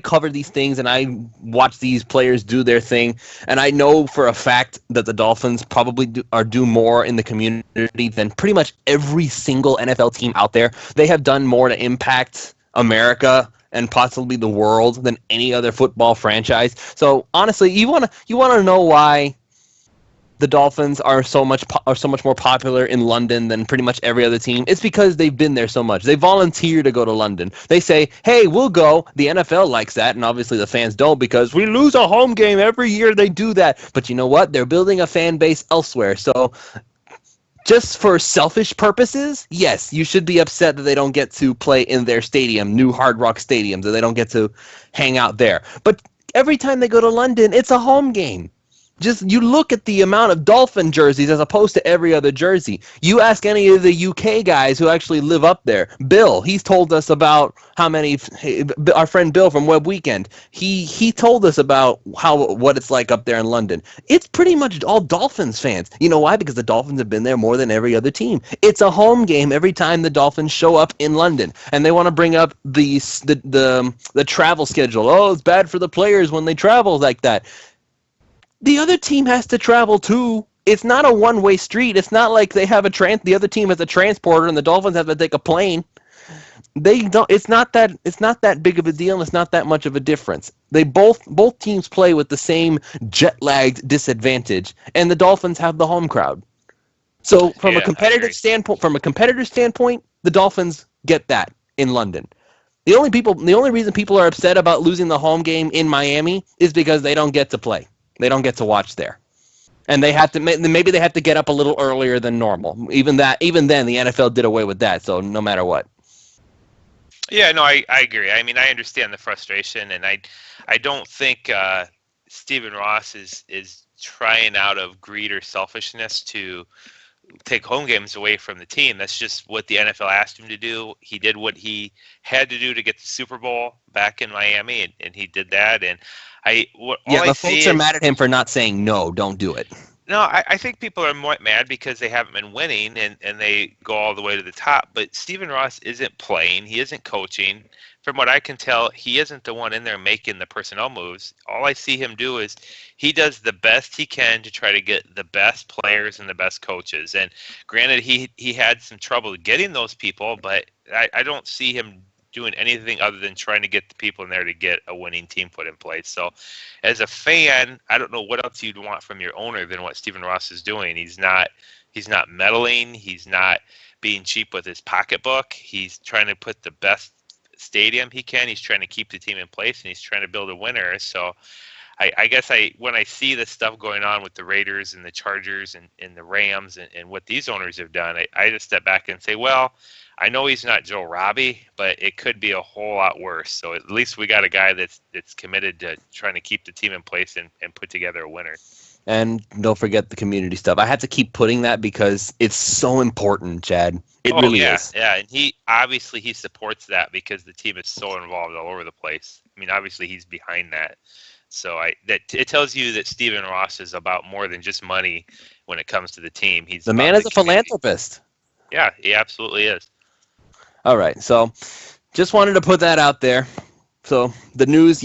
cover these things and I watch these players do their thing, and I know for a fact that the Dolphins probably do more in the community than pretty much every single NFL team out there. They have done more to impact America and possibly the world than any other football franchise. So honestly, you wanna know why the Dolphins are so much more popular in London than pretty much every other team? It's because they've been there so much. They volunteer to go to London. They say, hey, we'll go. The NFL likes that, and obviously the fans don't because we lose a home game every year they do that. But you know what? They're building a fan base elsewhere. So just for selfish purposes, yes, you should be upset that they don't get to play in their stadium, new Hard Rock stadiums, that they don't get to hang out there. But every time they go to London, it's a home game. Just you look at the amount of Dolphin jerseys as opposed to every other jersey. You ask any of the UK guys who actually live up there. Bill, he's told us about how many. Our friend Bill from Web Weekend, he told us about what it's like up there in London. It's pretty much all Dolphins fans. You know why? Because the Dolphins have been there more than every other team. It's a home game every time the Dolphins show up in London, and they want to bring up the travel schedule. Oh, it's bad for the players when they travel like that. The other team has to travel too. It's not a one-way street. It's not like they have the other team has a transporter and the Dolphins have to take a plane. They don't. It's not that big of a deal, and it's not that much of a difference. They both teams play with the same jet-lagged disadvantage, and the Dolphins have the home crowd. So from a competitive standpoint, the Dolphins get that in London. The only reason people are upset about losing the home game in Miami is because they don't get to play. They don't get to watch there, and maybe they have to get up a little earlier than normal. Even then, the NFL did away with that. So no matter what. Yeah, no, I agree. I mean, I understand the frustration, and I don't think Stephen Ross is trying out of greed or selfishness to take home games away from the team. That's just what the NFL asked him to do. He did what he had to do to get the Super Bowl back in Miami, and he did that. And folks are mad at him for not saying no, don't do it. No, I think people are more mad because they haven't been winning and they go all the way to the top. But Stephen Ross isn't playing. He isn't coaching. From what I can tell, he isn't the one in there making the personnel moves. All I see him do is he does the best he can to try to get the best players and the best coaches. And granted, he had some trouble getting those people, but I don't see him doing anything other than trying to get the people in there to get a winning team put in place. So as a fan, I don't know what else you'd want from your owner than what Stephen Ross is doing. He's not meddling. He's not being cheap with his pocketbook. He's trying to put the best stadium he can. He's trying to keep the team in place, and he's trying to build a winner. So I guess when I see this stuff going on with the Raiders and the Chargers and the Rams and what these owners have done, I just step back and say, well, I know he's not Joe Robbie, but it could be a whole lot worse. So at least we got a guy that's committed to trying to keep the team in place and put together a winner. And don't forget the community stuff. I have to keep putting that because it's so important, Chad. It really is. Yeah, and he supports that because the team is so involved all over the place. I mean, obviously he's behind that. So it tells you that Stephen Ross is about more than just money when it comes to the team. The man is a philanthropist. Yeah, he absolutely is. All right, so just wanted to put that out there. So the news,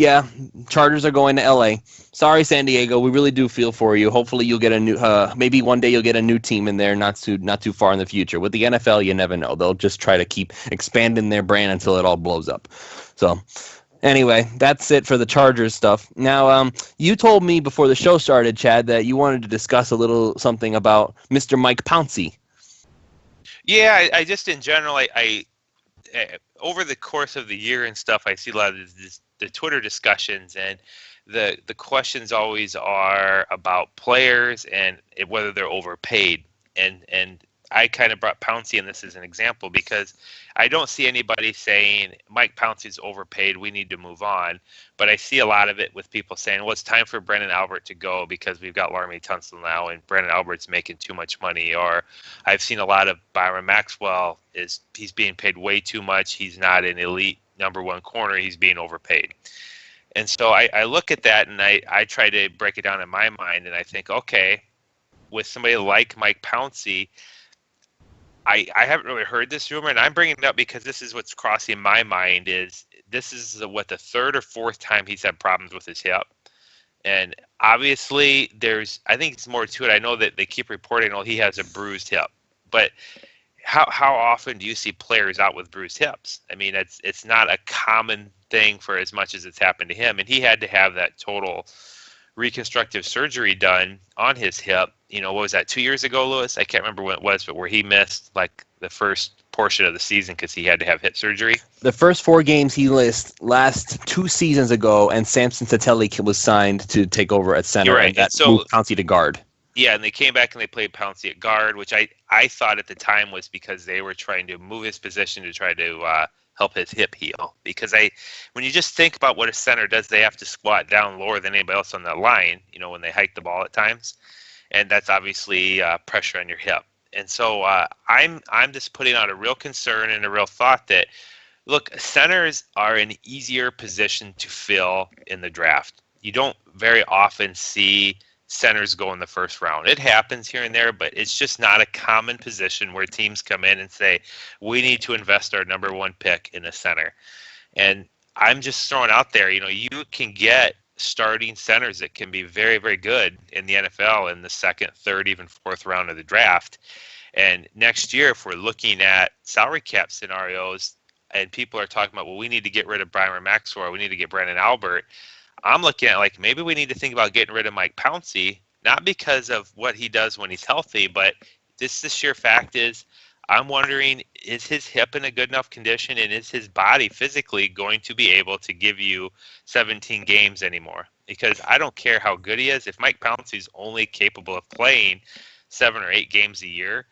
Chargers are going to L.A. Sorry, San Diego, we really do feel for you. Hopefully you'll get a new, maybe one day you'll get a new team in there, not too far in the future. With the NFL, you never know. They'll just try to keep expanding their brand until it all blows up. So anyway, that's it for the Chargers stuff. Now, you told me before the show started, Chad, that you wanted to discuss a little something about Mr. Mike Pouncey. Yeah, I just in general, I over the course of the year and stuff, I see a lot of the Twitter discussions, and the questions always are about players and whether they're overpaid. And I kind of brought Pouncey in this as an example because I don't see anybody saying Mike Pouncey's overpaid, we need to move on. But I see a lot of it with people saying, well, it's time for Brendan Albert to go because we've got Laremy Tunsil now and Brendan Albert's making too much money. Or I've seen a lot of Byron Maxwell he's being paid way too much. He's not an elite number one corner. He's being overpaid. And so I look at that and I try to break it down in my mind, and I think, okay, with somebody like Mike Pouncey, I haven't really heard this rumor, and I'm bringing it up because this is what's crossing my mind. This is the third or fourth time he's had problems with his hip, and obviously I think it's more to it. I know that they keep reporting, he has a bruised hip, but how often do you see players out with bruised hips? I mean, it's not a common thing for as much as it's happened to him, and he had to have that total reconstructive surgery done on his hip. What was that, 2 years ago, Lewis? I can't remember when it was, but where he missed like the first portion of the season because he had to have hip surgery. The first 4 games he missed last 2 seasons ago, and Samson Satelli was signed to take over at center. You're right. And that moved Pouncey to guard. Yeah, and they came back and they played Pouncey at guard, which I thought at the time was because they were trying to move his position to try to help his hip heal. Because when you just think about what a center does, they have to squat down lower than anybody else on that line, when they hike the ball at times. And that's obviously pressure on your hip. And so I'm just putting out a real concern and a real thought that, look, centers are an easier position to fill in the draft. You don't very often see centers go in the first round. It happens here and there, but it's just not a common position where teams come in and say, we need to invest our number one pick in a center. And I'm just throwing out there, you can get starting centers that can be very, very good in the NFL in the second, third, even fourth round of the draft. And next year, if we're looking at salary cap scenarios and people are talking about, well, we need to get rid of Byron Maxwell, or we need to get Brandon Albert, I'm looking at like maybe we need to think about getting rid of Mike Pouncey, not because of what he does when he's healthy, but the sheer fact is I'm wondering, is his hip in a good enough condition, and is his body physically going to be able to give you 17 games anymore? Because I don't care how good he is. If Mike Pouncey's only capable of playing 7 or 8 games a year,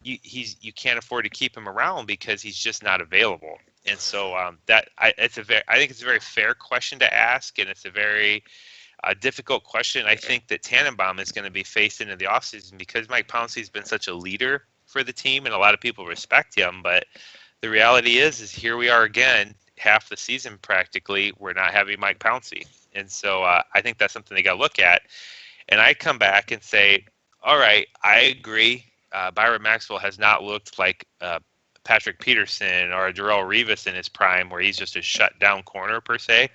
you can't afford to keep him around because he's just not available. And so I think it's a very fair question to ask, and it's a very difficult question. I think that Tannenbaum is going to be faced into the offseason because Mike Pouncey's been such a leader for the team, and a lot of people respect him. But the reality is here we are again, half the season practically, we're not having Mike Pouncey. And so I think that's something they got to look at. And I come back and say, all right, I agree. Byron Maxwell has not looked like Patrick Peterson or Darrelle Revis in his prime, where he's just a shut-down corner per se.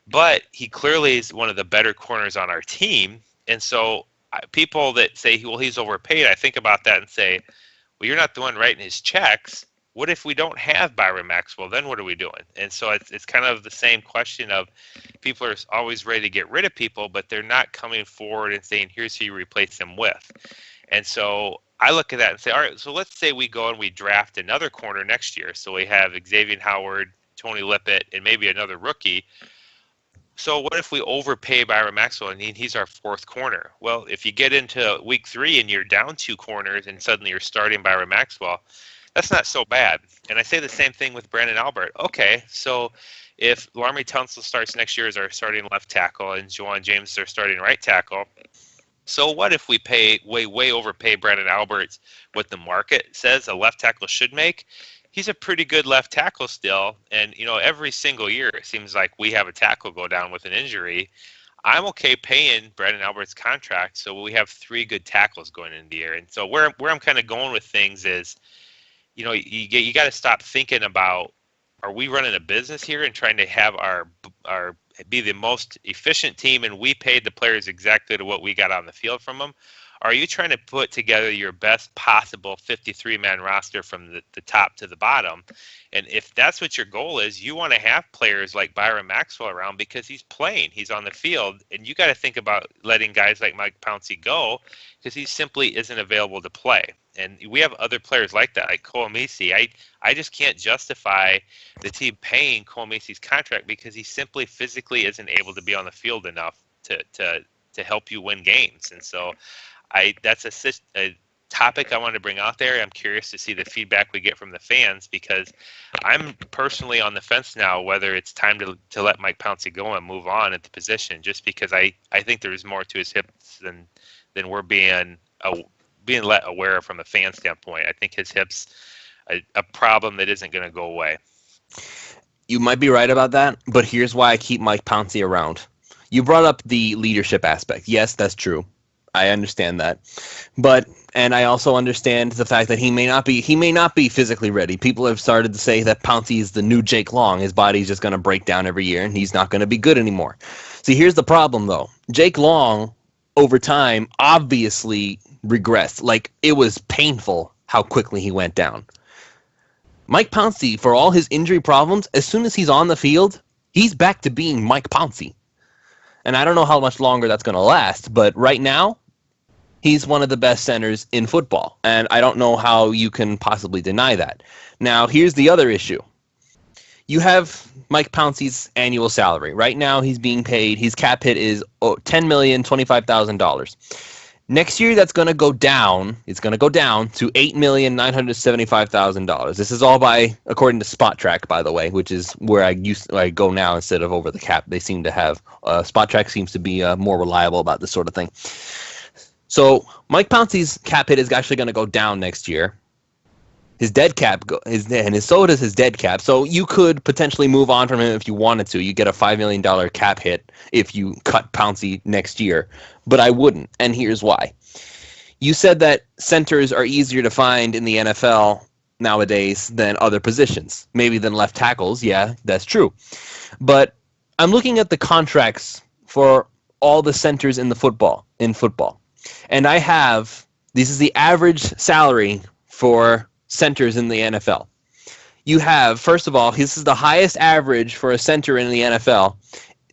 But he clearly is one of the better corners on our team. And so people that say, well, he's overpaid, I think about that and say, well, you're not the one writing his checks. What if we don't have Byron Maxwell? Then what are we doing? And so it's kind of the same question of people are always ready to get rid of people, but they're not coming forward and saying, here's who you replace him with. And so I look at that and say, all right, so let's say we go and we draft another corner next year. So we have Xavier Howard, Tony Lippett, and maybe another rookie. So what if we overpay Byron Maxwell and he's our fourth corner? Well, if you get into week 3 and you're down 2 corners and suddenly you're starting Byron Maxwell, that's not so bad. And I say the same thing with Brandon Albert. Okay, so if Laremy Tunsil starts next year as our starting left tackle and Juwan James is our starting right tackle, so what if we way overpay Brandon Albert what the market says a left tackle should make? He's a pretty good left tackle still. And, every single year it seems like we have a tackle go down with an injury. I'm okay paying Brandon Albert's contract so we have 3 good tackles going into the year. And so where I'm kind of going with things is, you got to stop thinking about, are we running a business here and trying to have our be the most efficient team and we paid the players exactly to what we got on the field from them? Are you trying to put together your best possible 53-man roster from the top to the bottom? And if that's what your goal is, you want to have players like Byron Maxwell around because he's playing, he's on the field, and you got to think about letting guys like Mike Pouncey go because he simply isn't available to play. And we have other players like that, like Cole Macy. I just can't justify the team paying Cole Macy's contract because he simply physically isn't able to be on the field enough to help you win games. And so that's a topic I wanted to bring out there. I'm curious to see the feedback we get from the fans because I'm personally on the fence now whether it's time to let Mike Pouncey go and move on at the position, just because I think there's more to his hips than we're being let aware of from a fan standpoint. I think his hips a problem that isn't going to go away. You might be right about that, but here's why I keep Mike Pouncey around. You brought up the leadership aspect. Yes, that's true. I understand that. And I also understand the fact that he may not be physically ready. People have started to say that Pouncey is the new Jake Long. His body's just going to break down every year and he's not going to be good anymore. See, here's the problem though. Jake Long over time obviously regressed. Like, it was painful how quickly he went down. Mike Pouncey, for all his injury problems, as soon as he's on the field, he's back to being Mike Pouncey. And I don't know how much longer that's going to last, but right now, he's one of the best centers in football. And I don't know how you can possibly deny that. Now, here's the other issue. You have Mike Pouncey's annual salary. Right now, he's being paid, his cap hit is $10,025,000. Next year, that's going to go down. It's going to go down to $8,975,000. This is all according to Spot Track, by the way, which is where I go now instead of over the cap. They seem to have Spot Track seems to be more reliable about this sort of thing. So Mike Pouncey's cap hit is actually going to go down next year. His dead cap so does his dead cap. So you could potentially move on from him if you wanted to. You get a $5 million cap hit if you cut Pouncey next year. But I wouldn't, and here's why. You said that centers are easier to find in the NFL nowadays than other positions. Maybe than left tackles. Yeah, that's true. But I'm looking at the contracts for all the centers in football. And this is the average salary for centers in the NFL. You have, first of all, this is the highest average for a center in the NFL.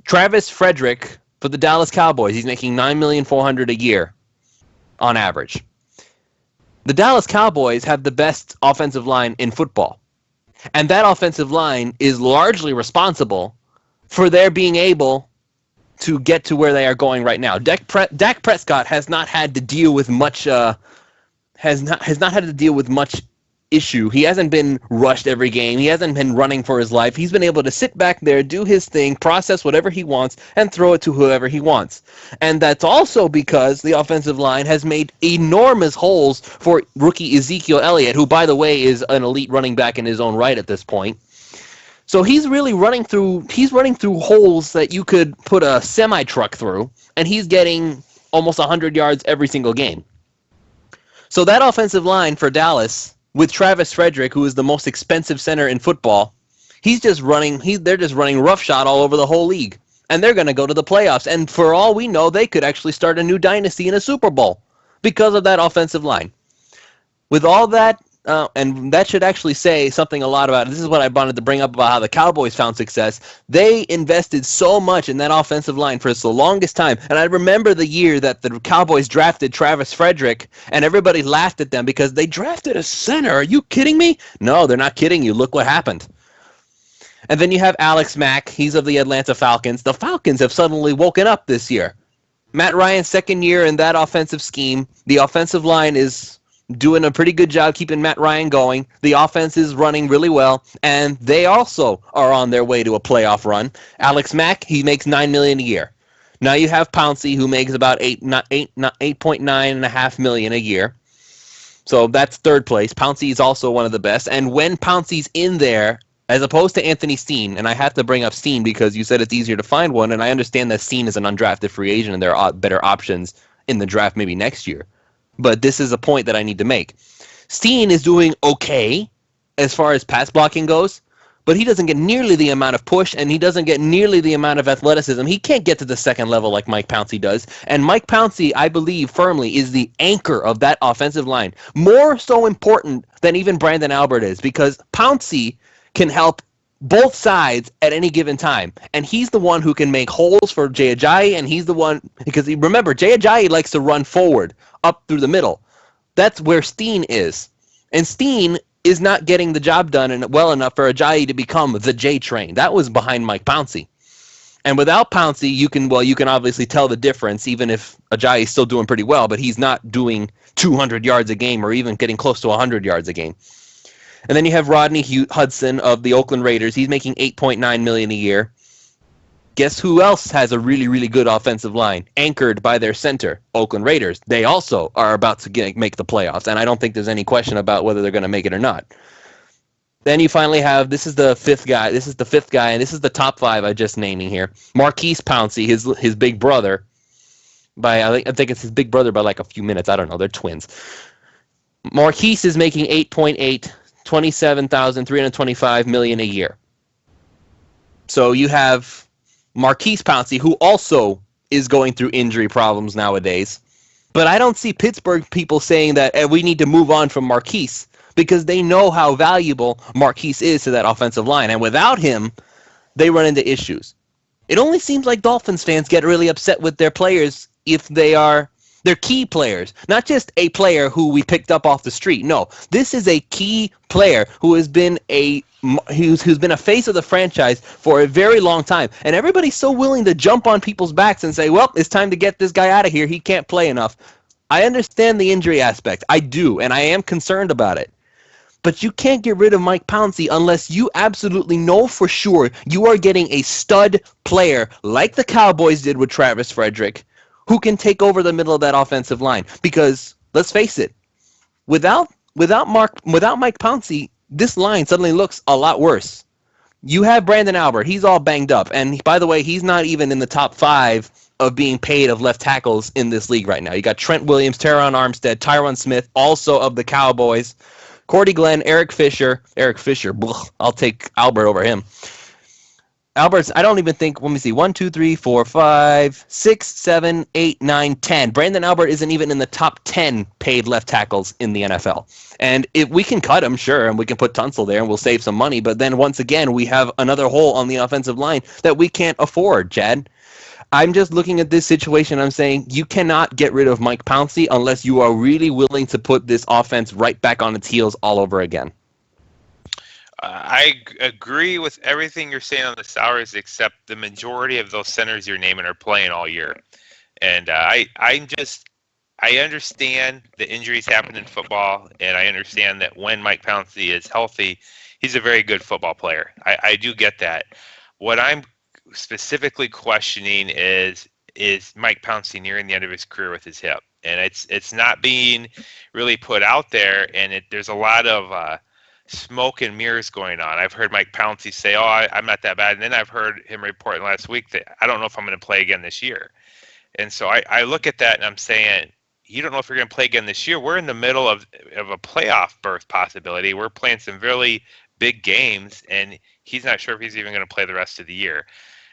Travis Frederick for the Dallas Cowboys, he's making $9,400,000 a year on average. The Dallas Cowboys have the best offensive line in football. And that offensive line is largely responsible for their being able to get to where they are going right now. Dak Prescott has not had to deal with much issue. He hasn't been rushed every game. He hasn't been running for his life. He's been able to sit back there, do his thing, process whatever he wants, and throw it to whoever he wants. And that's also because the offensive line has made enormous holes for rookie Ezekiel Elliott, who, by the way, is an elite running back in his own right at this point. So he's really running through holes that you could put a semi-truck through, and he's getting almost 100 yards every single game. So that offensive line for Dallas, with Travis Frederick, who is the most expensive center in football, they're just running roughshod all over the whole league. And they're going to go to the playoffs. And for all we know, they could actually start a new dynasty in a Super Bowl because of that offensive line. With all that, and that should actually say something a lot about it. This is what I wanted to bring up about how the Cowboys found success. They invested so much in that offensive line for the longest time. And I remember the year that the Cowboys drafted Travis Frederick, and everybody laughed at them because they drafted a center. Are you kidding me? No, they're not kidding you. Look what happened. And then you have Alex Mack. He's of the Atlanta Falcons. The Falcons have suddenly woken up this year. Matt Ryan's second year in that offensive scheme. The offensive line is doing a pretty good job keeping Matt Ryan going. The offense is running really well, and they also are on their way to a playoff run. Alex Mack, he makes $9 million a year. Now you have Pouncey, who makes about $8.9 million a year. So that's third place. Pouncey is also one of the best. And when Pouncey's in there, as opposed to Anthony Steen, and I have to bring up Steen because you said it's easier to find one, and I understand that Steen is an undrafted free agent and there are better options in the draft maybe next year. But this is a point that I need to make. Steen is doing okay as far as pass blocking goes, but he doesn't get nearly the amount of push, and he doesn't get nearly the amount of athleticism. He can't get to the second level like Mike Pouncey does. And Mike Pouncey, I believe firmly, is the anchor of that offensive line. More so important than even Brandon Albert is, because Pouncey can help both sides at any given time. And he's the one who can make holes for Jay Ajayi, and he's the one, because remember, Jay Ajayi likes to run forward, up through the middle. That's where Steen is. And Steen is not getting the job done and well enough for Ajayi to become the J train. That was behind Mike Pouncey. And without Pouncey, you can obviously tell the difference, even if Ajayi is still doing pretty well, but he's not doing 200 yards a game or even getting close to 100 yards a game. And then you have Rodney Hudson of the Oakland Raiders. He's making $8.9 million a year. Guess who else has a really, really good offensive line, anchored by their center, Oakland Raiders? They also are about to make the playoffs, and I don't think there's any question about whether they're going to make it or not. Then you finally have, this is the fifth guy, and this is the top five I just naming here. Marquise Pouncey, his big brother, I think it's his big brother by like a few minutes. I don't know. They're twins. Marquise is making $27,325 million a year. So you have Marquise Pouncey, who also is going through injury problems nowadays. But I don't see Pittsburgh people saying that we need to move on from Marquise, because they know how valuable Marquise is to that offensive line. And without him, they run into issues. It only seems like Dolphins fans get really upset with their players if they're key players, not just a player who we picked up off the street. No, this is a key player who has been who's been a face of the franchise for a very long time. And everybody's so willing to jump on people's backs and say, well, it's time to get this guy out of here. He can't play enough. I understand the injury aspect. I do, and I am concerned about it. But you can't get rid of Mike Pouncey unless you absolutely know for sure you are getting a stud player like the Cowboys did with Travis Frederick, who can take over the middle of that offensive line. Because let's face it, without Mike Pouncey, this line suddenly looks a lot worse. You have Brandon Albert. He's all banged up. And by the way, he's not even in the top 5 of being paid of left tackles in this league right now. You got Trent Williams, Teron Armstead, Tyron Smith, also of the Cowboys, Cordy Glenn, Eric Fisher. Eric Fisher, I'll take Albert over him. Albert's, I don't even think, let me see, 1, 2, 3, 4, 5, 6, 7, 8, 9, 10. Brandon Albert isn't even in the top 10 paid left tackles in the NFL. And if we can cut him, sure, and we can put Tunsil there and we'll save some money, but then once again, we have another hole on the offensive line that we can't afford, Chad. I'm just looking at this situation. I'm saying you cannot get rid of Mike Pouncey unless you are really willing to put this offense right back on its heels all over again. I agree with everything you're saying on the salaries, except the majority of those centers you're naming are playing all year. And I understand the injuries happen in football, and I understand that when Mike Pouncey is healthy, he's a very good football player. I do get that. What I'm specifically questioning is Mike Pouncey nearing the end of his career with his hip, and it's not being really put out there, and there's a lot of smoke and mirrors going on. I've heard Mike Pouncey say, "Oh, I'm not that bad," and then I've heard him reporting last week that I don't know if I'm going to play again this year. And so I look at that and I'm saying, you don't know if you're going to play again this year. We're in the middle of a playoff berth possibility. We're playing some really big games, and he's not sure if he's even going to play the rest of the year.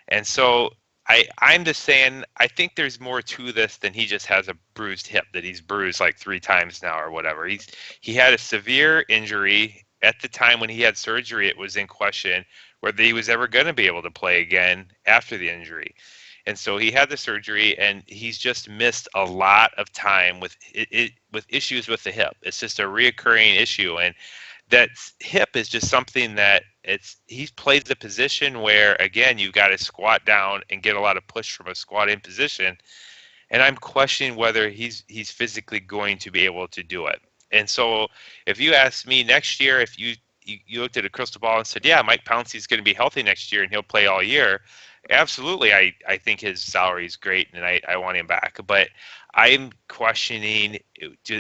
And so I'm just saying, I think there's more to this than he just has a bruised hip that he's bruised like 3 times now or whatever. He had a severe injury. At the time when he had surgery, it was in question whether he was ever going to be able to play again after the injury. And so he had the surgery, and he's just missed a lot of time with with issues with the hip. It's just a reoccurring issue, and that hip is just something that he plays the position where, again, you've got to squat down and get a lot of push from a squat in position. And I'm questioning whether he's physically going to be able to do it. And so if you ask me next year, if you looked at a crystal ball and said, yeah, Mike Pouncey's going to be healthy next year and he'll play all year, absolutely, I think his salary is great and I want him back. But I'm questioning,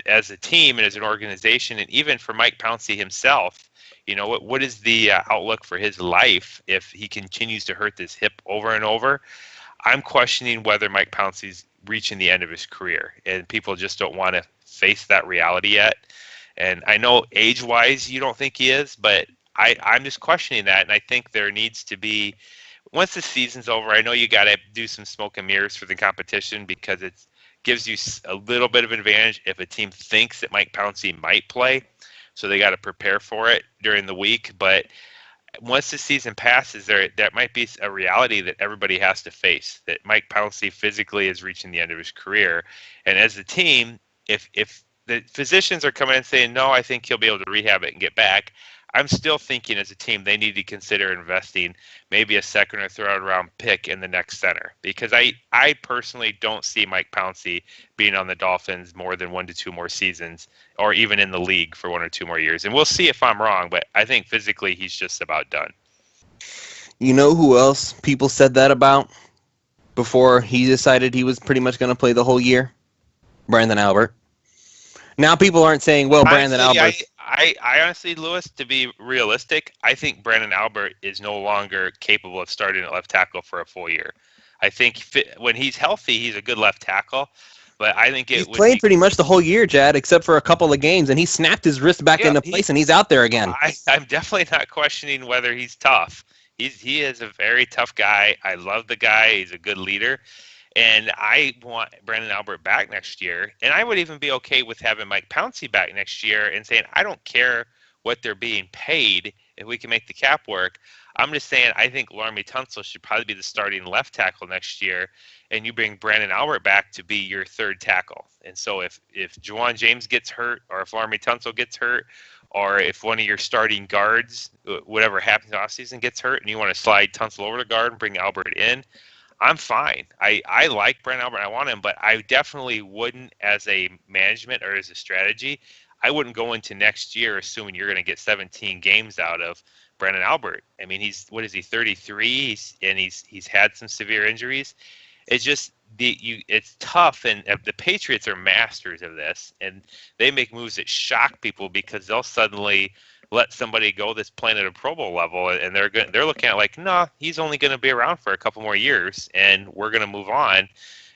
as a team and as an organization, and even for Mike Pouncey himself, what is the outlook for his life if he continues to hurt this hip over and over? I'm questioning whether Mike Pouncey's reaching the end of his career, and people just don't want to face that reality yet. And I know age-wise you don't think he is, but I'm just questioning that, and I think there needs to be, once the season's over, I know you got to do some smoke and mirrors for the competition because it gives you a little bit of an advantage if a team thinks that Mike Pouncey might play, so they got to prepare for it during the week. But once the season passes, that might be a reality that everybody has to face, that Mike Pouncey physically is reaching the end of his career. And as a team, if the physicians are coming in saying, no, I think he'll be able to rehab it and get back, I'm still thinking as a team they need to consider investing maybe a second or third round pick in the next center, because I personally don't see Mike Pouncey being on the Dolphins more than 1 to 2 more seasons, or even in the league for 1 or 2 more years. And we'll see if I'm wrong, but I think physically he's just about done. You know who else people said that about before he decided he was pretty much going to play the whole year? Brandon Albert. Now people aren't saying, well, Brandon Albert. I honestly, Lewis, to be realistic, I think Brandon Albert is no longer capable of starting at left tackle for a full year. I think when he's healthy, he's a good left tackle. But I think he's played pretty much the whole year, Chad, except for a couple of games, and he snapped his wrist back into place, and he's out there again. I'm definitely not questioning whether he's tough. He is a very tough guy. I love the guy. He's a good leader. And I want Brandon Albert back next year. And I would even be okay with having Mike Pouncey back next year and saying, I don't care what they're being paid if we can make the cap work. I'm just saying I think Laremy Tunsil should probably be the starting left tackle next year, and you bring Brandon Albert back to be your third tackle. And so if Juwan James gets hurt, or if Laremy Tunsil gets hurt, or if one of your starting guards, whatever happens in the offseason, gets hurt, and you want to slide Tunsil over to guard and bring Albert in, I'm fine. I like Brent Albert. I want him, but I definitely wouldn't, as a management or as a strategy, I wouldn't go into next year assuming you're going to get 17 games out of Brandon Albert. I mean, he's what is he, 33? He's had some severe injuries. It's just it's tough, and the Patriots are masters of this, and they make moves that shock people because they'll suddenly let somebody go that's playing at a Pro Bowl level, and they're looking at it like, no, he's only going to be around for a couple more years, and we're going to move on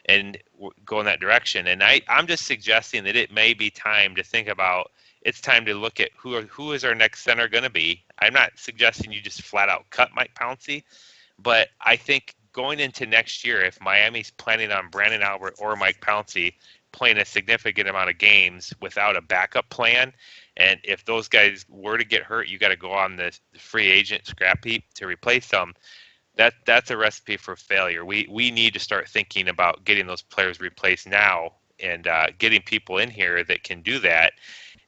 and go in that direction. And I'm just suggesting that it may be time to think about. It's time to look at who is our next center going to be. I'm not suggesting you just flat out cut Mike Pouncey, but I think going into next year, if Miami's planning on Brandon Albert or Mike Pouncey playing a significant amount of games without a backup plan, and if those guys were to get hurt, you got to go on the free agent scrap heap to replace them. That's a recipe for failure. We need to start thinking about getting those players replaced now and getting people in here that can do that.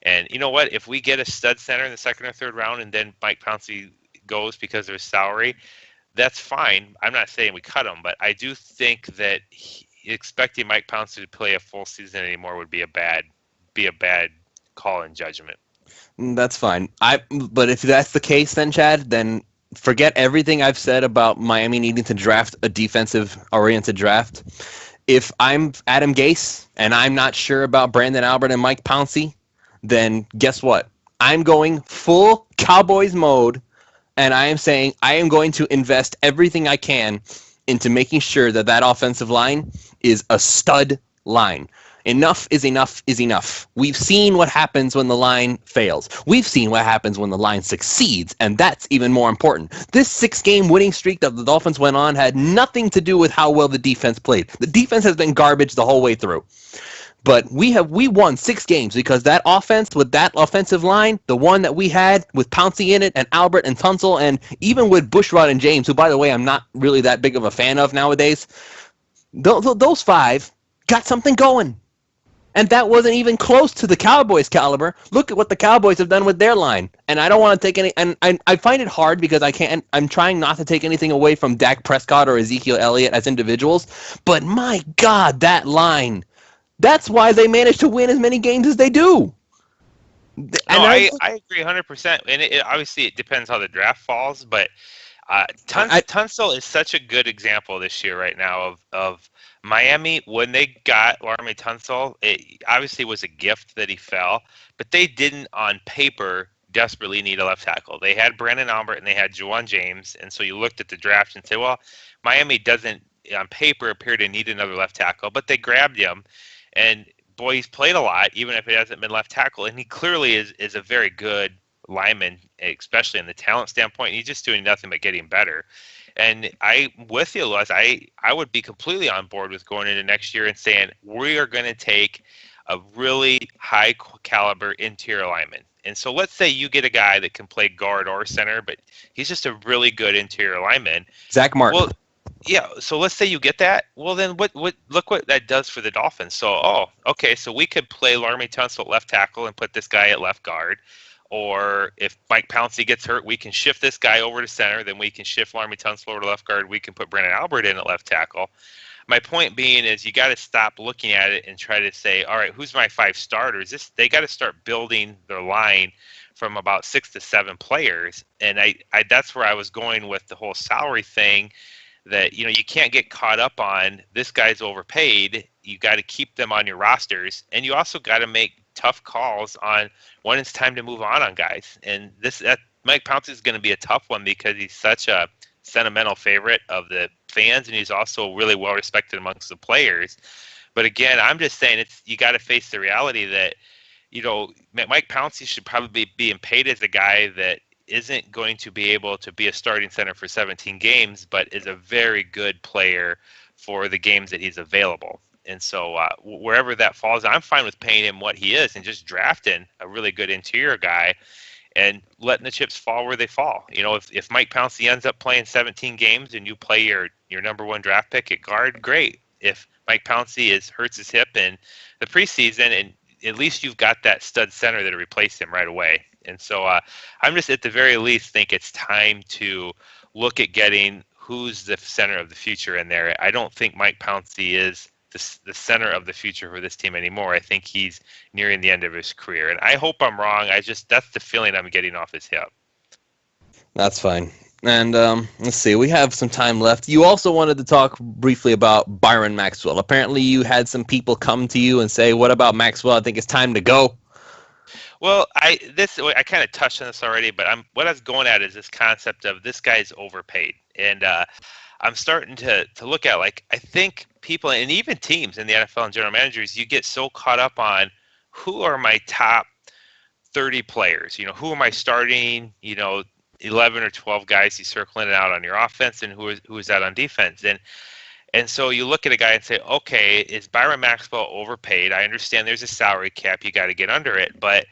And you know what? If we get a stud center in the second or third round, and then Mike Pouncey goes because of his salary, that's fine. I'm not saying we cut him, but I do think that expecting Mike Pouncey to play a full season anymore would be a bad call in judgment. That's fine. But if that's the case, then Chad, then forget everything I've said about Miami needing to draft a defensive-oriented draft. If I'm Adam Gase and I'm not sure about Brandon Albert and Mike Pouncey, then guess what? I'm going full Cowboys mode, and I am saying I am going to invest everything I can into making sure that offensive line is a stud line. Enough is enough is enough. We've seen what happens when the line fails. We've seen what happens when the line succeeds, and that's even more important. This 6-game winning streak that the Dolphins went on had nothing to do with how well the defense played. The defense has been garbage the whole way through. But we won 6 games because that offense with that offensive line, the one that we had with Pouncey in it and Albert and Tunsil, and even with Bushrod and James, who, by the way, I'm not really that big of a fan of nowadays, those 5 got something going. And that wasn't even close to the Cowboys' caliber. Look at what the Cowboys have done with their line. And I don't want to take any. And I find it hard because I'm trying not to take anything away from Dak Prescott or Ezekiel Elliott as individuals. But my God, that line. That's why they managed to win as many games as they do. I agree 100%. And obviously it depends how the draft falls. But Tunsil is such a good example this year right now of Miami. When they got Laremy Tunsil, it obviously was a gift that he fell, but they didn't on paper desperately need a left tackle. They had Brandon Albert and they had Juwan James, and so you looked at the draft and say, well, Miami doesn't on paper appear to need another left tackle, but they grabbed him, and boy, he's played a lot, even if it hasn't been left tackle, and he clearly is a very good lineman, especially in the talent standpoint. He's just doing nothing but getting better. And I'm with you, Les. I would be completely on board with going into next year and saying we are going to take a really high caliber interior lineman. And so let's say you get a guy that can play guard or center, but he's just a really good interior lineman. Zach Martin. Well, yeah. So let's say you get that. Well, then what look what that does for the Dolphins. So, okay. So we could play Laremy Tunsil at left tackle and put this guy at left guard. Or if Mike Pouncey gets hurt, we can shift this guy over to center. Then we can shift Laremy Tunsil over to left guard. We can put Brandon Albert in at left tackle. My point being is you got to stop looking at it and try to say, all right, who's my 5 starters? They got to start building their line from about 6 to 7 players. And I that's where I was going with the whole salary thing. That you can't get caught up on this guy's overpaid. You got to keep them on your rosters, and you also got to make tough calls on when it's time to move on guys. And Mike Pouncey is going to be a tough one because he's such a sentimental favorite of the fans, and he's also really well respected amongst the players. But again, I'm just saying you got to face the reality that Mike Pouncey should probably be being paid as a guy that isn't going to be able to be a starting center for 17 games, but is a very good player for the games that he's available. And so wherever that falls, I'm fine with paying him what he is and just drafting a really good interior guy and letting the chips fall where they fall. If Mike Pouncey ends up playing 17 games and you play your number 1 draft pick at guard, great. If Mike Pouncey hurts his hip in the preseason, and at least you've got that stud center that'll replace him right away. And so I'm just at the very least think it's time to look at getting who's the center of the future in there. I don't think Mike Pouncey is the center of the future for this team anymore. I think he's nearing the end of his career, and I hope I'm wrong. That's the feeling I'm getting off his hip. That's fine. And let's see, we have some time left. You also wanted to talk briefly about Byron Maxwell. Apparently you had some people come to you and say, what about Maxwell? I think it's time to go. Well, I kind of touched on this already, but what I was going at is this concept of this guy's overpaid. And I'm starting to look at, like, I think people and even teams in the NFL and general managers, you get so caught up on who are my top 30 players, who am I starting, 11 or 12 guys you circling it out on your offense, and who is that on defense. And so you look at a guy and say, okay, is Byron Maxwell overpaid? I understand there's a salary cap, you got to get under it, but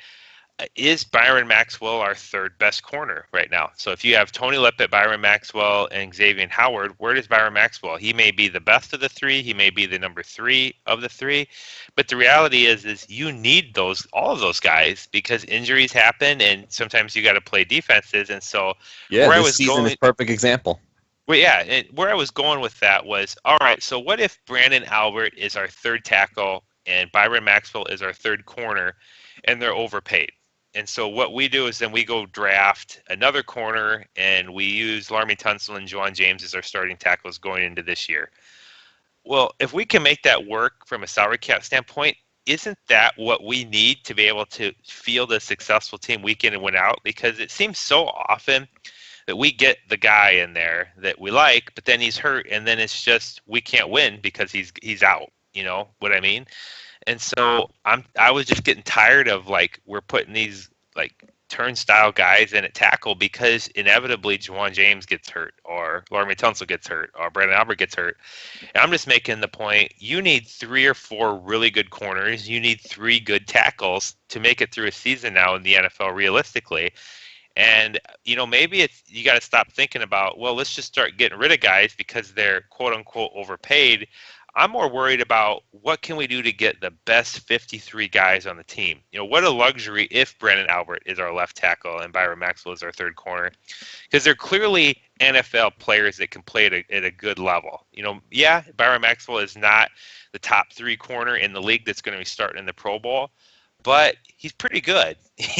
is Byron Maxwell our third best corner right now? So if you have Tony Lippett, Byron Maxwell, and Xavier Howard, where does Byron Maxwell? He may be the best of the three. He may be the number 3 of the 3. But the reality is you need all of those guys, because injuries happen, and sometimes you got to play defenses. And so this season is a perfect example. Well, yeah, and where I was going with that was, all right, so what if Brandon Albert is our third tackle and Byron Maxwell is our third corner, and they're overpaid? And so what we do is then we go draft another corner, and we use Laremy Tunsil and Juwan James as our starting tackles going into this year. Well, if we can make that work from a salary cap standpoint, isn't that what we need to be able to field a successful team week in and win out? Because it seems so often that we get the guy in there that we like, but then he's hurt, and then it's just we can't win because he's out. You know what I mean? And so I was just getting tired of, like, we're putting these, like, turnstile guys in at tackle because inevitably Juwan James gets hurt, or Laremy Tunsil gets hurt, or Brandon Albert gets hurt. And I'm just making the point, you need 3 or 4 really good corners. You need 3 good tackles to make it through a season now in the NFL realistically. And, maybe you got to stop thinking about, well, let's just start getting rid of guys because they're quote unquote overpaid. I'm more worried about what can we do to get the best 53 guys on the team. What a luxury if Brandon Albert is our left tackle and Byron Maxwell is our third corner, because they're clearly NFL players that can play at a good level. Byron Maxwell is not the top 3 corner in the league that's going to be starting in the Pro Bowl, but he's pretty good.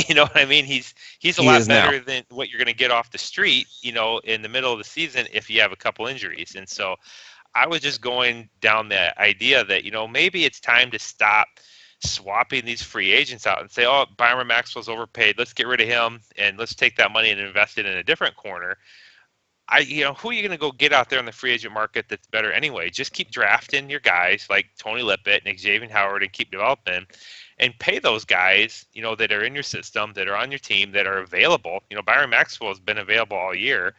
You know what I mean? He's a lot better than what you're going to get off the street, in the middle of the season if you have a couple injuries. And so I was just going down the idea that, maybe it's time to stop swapping these free agents out and say, oh, Byron Maxwell's overpaid. Let's get rid of him and let's take that money and invest it in a different corner. Who are you going to go get out there in the free agent market that's better anyway? Just keep drafting your guys like Tony Lippett and Xavier Howard and keep developing and pay those guys, that are in your system, that are on your team, that are available. Byron Maxwell has been available all year.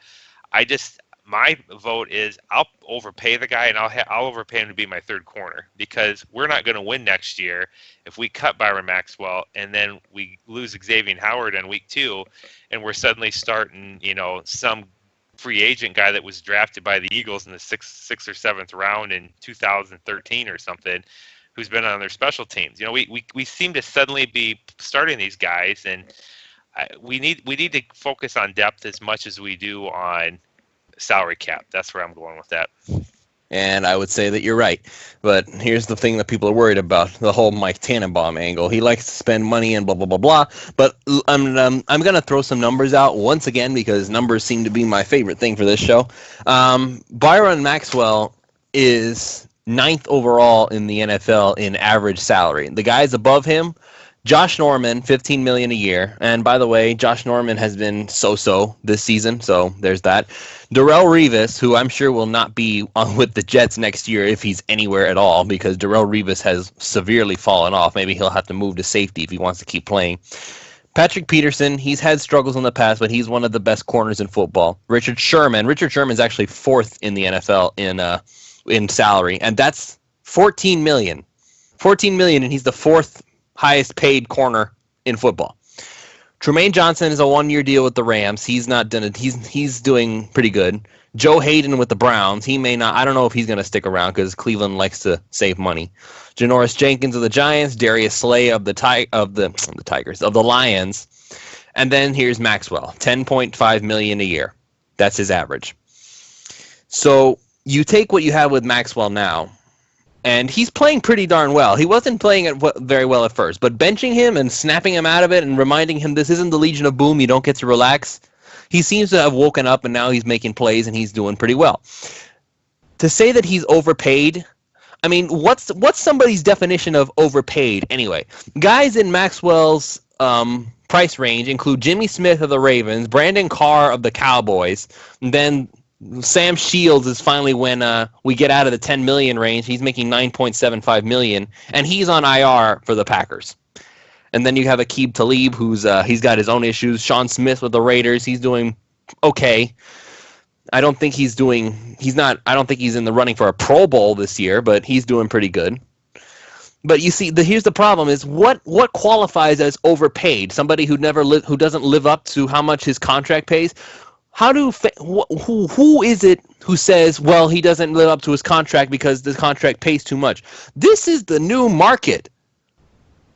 My vote is I'll overpay the guy, and I'll overpay him to be my third corner, because we're not going to win next year if we cut Byron Maxwell and then we lose Xavier Howard in week 2, and we're suddenly starting, some free agent guy that was drafted by the Eagles in the sixth or 7th round in 2013 or something, who's been on their special teams. We seem to suddenly be starting these guys, and we need to focus on depth as much as we do on salary cap. That's where I'm going with that. And I would say that you're right. But here's the thing that people are worried about, the whole Mike Tannenbaum angle. He likes to spend money and blah, blah, blah, blah. But I'm going to throw some numbers out once again, because numbers seem to be my favorite thing for this show. Byron Maxwell is 9th overall in the NFL in average salary. The guys above him, Josh Norman, $15 million a year. And by the way, Josh Norman has been so-so this season, so there's that. Darrelle Revis, who I'm sure will not be on with the Jets next year if he's anywhere at all, because Darrelle Revis has severely fallen off. Maybe he'll have to move to safety if he wants to keep playing. Patrick Peterson, he's had struggles in the past, but he's one of the best corners in football. Richard Sherman's actually 4th in the NFL in salary, and that's $14 million. $14 million, and he's the 4th highest paid corner in football. Tremaine Johnson is a 1-year deal with the Rams. He's not done it. He's doing pretty good. Joe Hayden with the Browns. He may not. I don't know if he's going to stick around because Cleveland likes to save money. Janoris Jenkins of the Giants. Darius Slay of the Tigers, of the Lions. And then here's Maxwell, $10.5 million a year. That's his average. So you take what you have with Maxwell now, and he's playing pretty darn well. He wasn't playing it very well at first, but benching him and snapping him out of it and reminding him this isn't the Legion of Boom, you don't get to relax, he seems to have woken up and now he's making plays and he's doing pretty well. To say that he's overpaid, I mean, what's somebody's definition of overpaid anyway? Guys in Maxwell's price range include Jimmy Smith of the Ravens, Brandon Carr of the Cowboys, and then Sam Shields is finally when we get out of the 10 million range. He's making 9.75 million, and he's on IR for the Packers. And then you have Aqib Talib, who's he's got his own issues. Sean Smith with the Raiders, he's doing okay. I don't think he's in the running for a Pro Bowl this year, but he's doing pretty good. But you see, here's the problem: is what qualifies as overpaid? Somebody who doesn't live up to how much his contract pays. Who is it who says, well, he doesn't live up to his contract because the contract pays too much? This is the new market.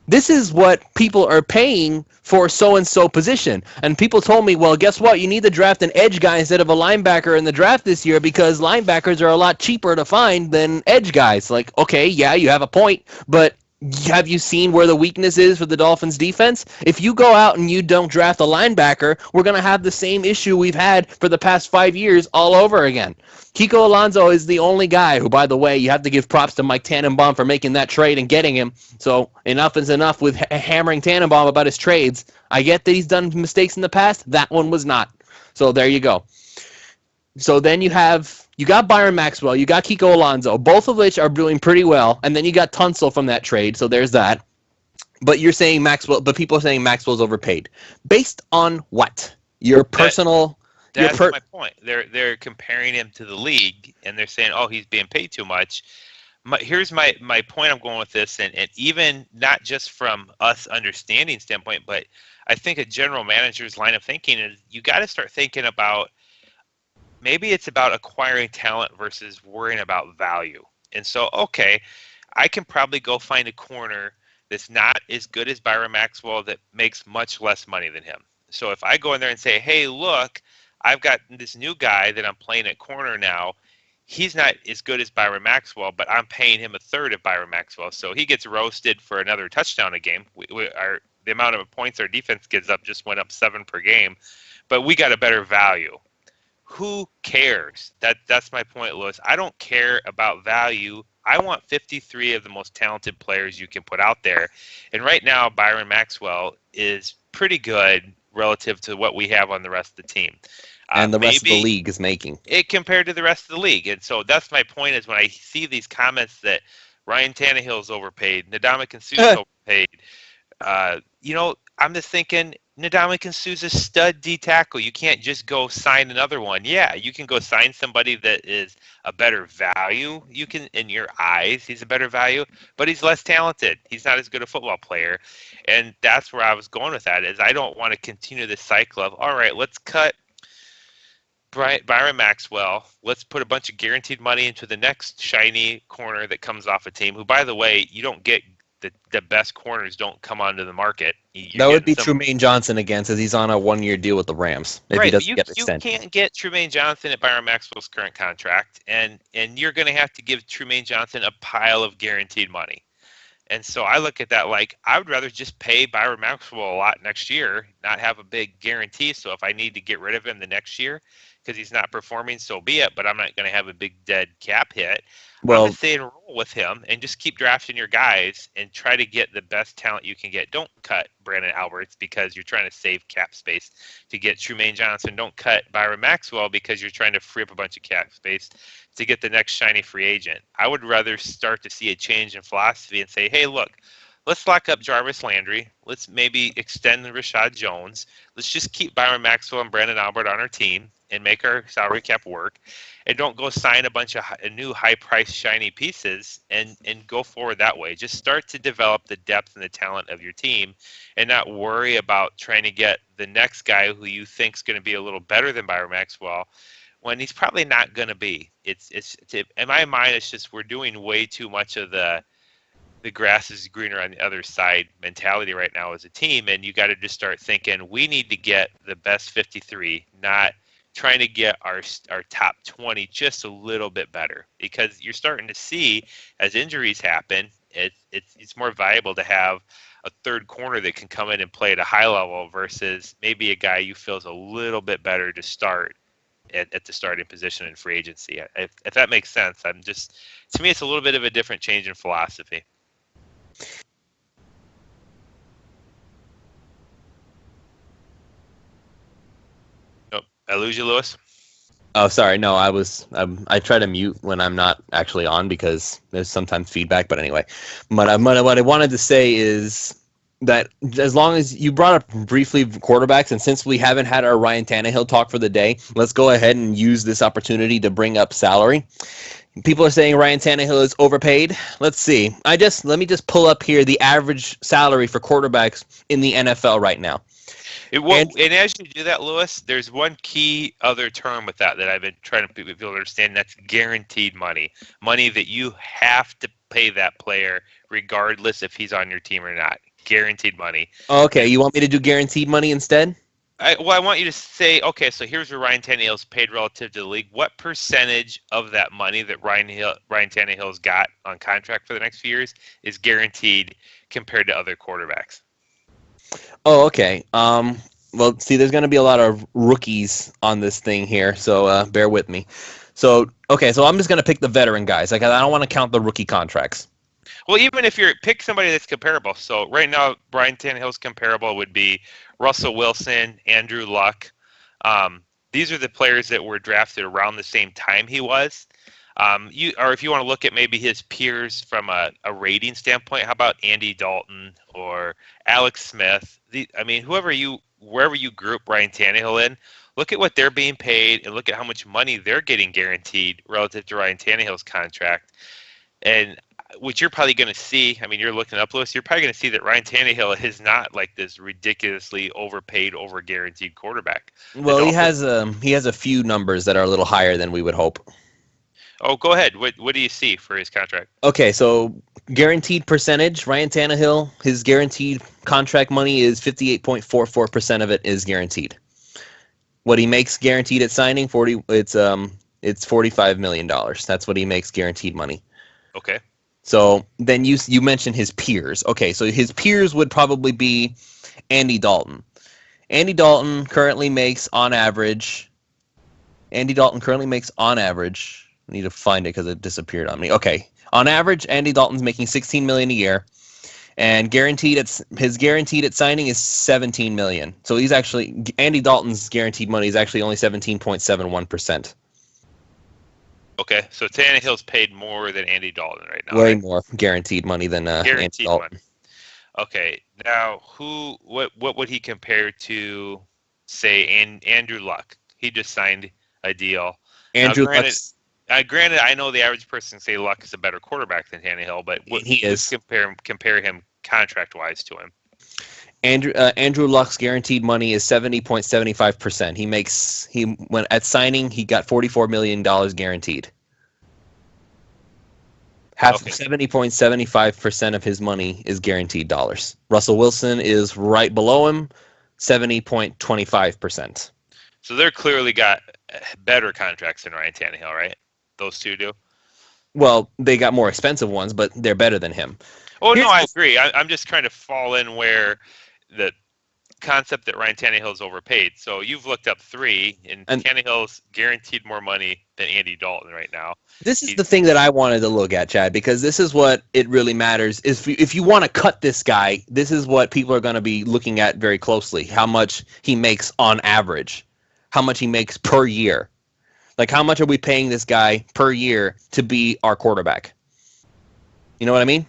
This is what people are paying for so-and-so position. And people told me, well, guess what? You need to draft an edge guy instead of a linebacker in the draft this year because linebackers are a lot cheaper to find than edge guys. Like, okay, yeah, you have a point, but have you seen where the weakness is for the Dolphins defense? If you go out and you don't draft a linebacker, we're going to have the same issue we've had for the past 5 years all over again. Kiko Alonso is the only guy who, by the way, you have to give props to Mike Tannenbaum for making that trade and getting him. So enough is enough with hammering Tannenbaum about his trades. I get that he's done mistakes in the past. That one was not. So there you go. So then you got Byron Maxwell, you got Kiko Alonso, both of which are doing pretty well, and then you got Tunsil from that trade, so there's that. But people are saying Maxwell's overpaid. Based on what? Your personal... That's my point. They're comparing him to the league, and they're saying, oh, he's being paid too much. Here's my point I'm going with this, and even not just from us understanding standpoint, but I think a general manager's line of thinking is you got to start thinking about maybe it's about acquiring talent versus worrying about value. And so, okay, I can probably go find a corner that's not as good as Byron Maxwell that makes much less money than him. So if I go in there and say, hey, look, I've got this new guy that I'm playing at corner now. He's not as good as Byron Maxwell, but I'm paying him a third of Byron Maxwell. So he gets roasted for another touchdown a game. The amount of points our defense gives up just went up 7 per game, but we got a better value. Who cares? That's my point, Lewis. I don't care about value. I want 53 of the most talented players you can put out there. And right now, Byron Maxwell is pretty good relative to what we have on the rest of the team. And the rest of the league is making it compared to the rest of the league. And so that's my point is when I see these comments that Ryan Tannehill's overpaid, Ndamukong Suh's overpaid, I'm just thinking Ndamukong Suh's a stud D tackle. You can't just go sign another one. Yeah, you can go sign somebody that is a better value. You can, in your eyes, he's a better value, but he's less talented. He's not as good a football player. And that's where I was going with that is I don't want to continue this cycle of, all right, let's cut Byron Maxwell. Let's put a bunch of guaranteed money into the next shiny corner that comes off a team who, by the way, you don't get the best corners don't come onto the market. That would be Trumaine Johnson again, since he's on a 1-year deal with the Rams. If right, he doesn't you can't get Trumaine Johnson at Byron Maxwell's current contract, and you're going to have to give Trumaine Johnson a pile of guaranteed money. And so I look at that like I would rather just pay Byron Maxwell a lot next year, not have a big guarantee. So if I need to get rid of him the next year because he's not performing, so be it. But I'm not going to have a big dead cap hit. Well, I'm going to stay and roll with him and just keep drafting your guys and try to get the best talent you can get. Don't cut Brandon Alberts because you're trying to save cap space to get Trumaine Johnson. Don't cut Byron Maxwell because you're trying to free up a bunch of cap space to get the next shiny free agent. I would rather start to see a change in philosophy and say, hey, look, let's lock up Jarvis Landry. Let's maybe extend Rashad Jones. Let's just keep Byron Maxwell and Brandon Albert on our team and make our salary cap work. And don't go sign a bunch of new high-priced shiny pieces and go forward that way. Just start to develop the depth and the talent of your team and not worry about trying to get the next guy who you think is going to be a little better than Byron Maxwell when he's probably not going to be. It's in my mind, it's just we're doing way too much of the grass is greener on the other side mentality right now as a team, and you got to just start thinking we need to get the best 53, not trying to get our top 20 just a little bit better, because you're starting to see as injuries happen, it's more valuable to have a third corner that can come in and play at a high level versus maybe a guy you feel is a little bit better to start at the starting position in free agency. If that makes sense, to me, it's a little bit of a different change in philosophy. Oh, I lose you, Lewis? Oh, sorry. No, I try to mute when I'm not actually on because there's sometimes feedback. But anyway, what I wanted to say is that as long as you brought up briefly quarterbacks, and since we haven't had our Ryan Tannehill talk for the day, let's go ahead and use this opportunity to bring up salary. People are saying Ryan Tannehill is overpaid. Let's see. Let me just pull up here the average salary for quarterbacks in the NFL right now. And as you do that, Lewis, there's one key other term with that I've been trying to people to understand. And that's guaranteed money that you have to pay that player regardless if he's on your team or not. Guaranteed money. Okay, you want me to do guaranteed money instead? I want you to say, okay, so here's where Ryan Tannehill's paid relative to the league. What percentage of that money that Ryan Tannehill's got on contract for the next few years is guaranteed compared to other quarterbacks? Oh, okay. Well, see, there's going to be a lot of rookies on this thing here, so bear with me. So I'm just going to pick the veteran guys. Like, I don't want to count the rookie contracts. Well, even if you pick somebody that's comparable. So right now, Ryan Tannehill's comparable would be Russell Wilson, Andrew Luck. These are the players that were drafted around the same time he was. Or if you want to look at maybe his peers from a rating standpoint, how about Andy Dalton or Alex Smith? Wherever you group Ryan Tannehill in, look at what they're being paid and look at how much money they're getting guaranteed relative to Ryan Tannehill's contract. And what you're probably going to see, you're looking up, Lewis, you're probably going to see that Ryan Tannehill is not like this ridiculously overpaid, over-guaranteed quarterback. Well, he has a few numbers that are a little higher than we would hope. Oh, go ahead. What do you see for his contract? Okay, so guaranteed percentage, Ryan Tannehill, his guaranteed contract money is 58.44% of it is guaranteed. What he makes guaranteed at signing, it's $45 million. That's what he makes guaranteed money. Okay. So then you mentioned his peers. Okay, so his peers would probably be Andy Dalton. Andy Dalton currently makes on average. I need to find it because it disappeared on me. Okay, on average, Andy Dalton's making $16 million a year, and his guaranteed at signing is $17 million. So Andy Dalton's guaranteed money is actually only 17.71%. Okay, so Tannehill's paid more than Andy Dalton right now. Way right? more guaranteed money than Andy Dalton. Money. Okay, now what would he compare to, say, Andrew Luck? He just signed a deal. Andrew Luck. Granted, I know the average person say Luck is a better quarterback than Tannehill, but let's compare him contract-wise to him. Andrew Luck's guaranteed money is 70.75%. At signing, he got $44 million guaranteed. 70.75% of his money is guaranteed dollars. Russell Wilson is right below him, 70.25%. So they're clearly got better contracts than Ryan Tannehill, right? Those two do. Well, they got more expensive ones, but they're better than him. Oh, no, I agree. I'm just trying to fall in where the concept that Ryan Tannehill is overpaid. So you've looked up three, and Tannehill's guaranteed more money than Andy Dalton right now. This is the thing that I wanted to look at, Chad, because this is what it really matters. If you want to cut this guy, this is what people are going to be looking at very closely, how much he makes on average, how much he makes per year. Like, how much are we paying this guy per year to be our quarterback? You know what I mean?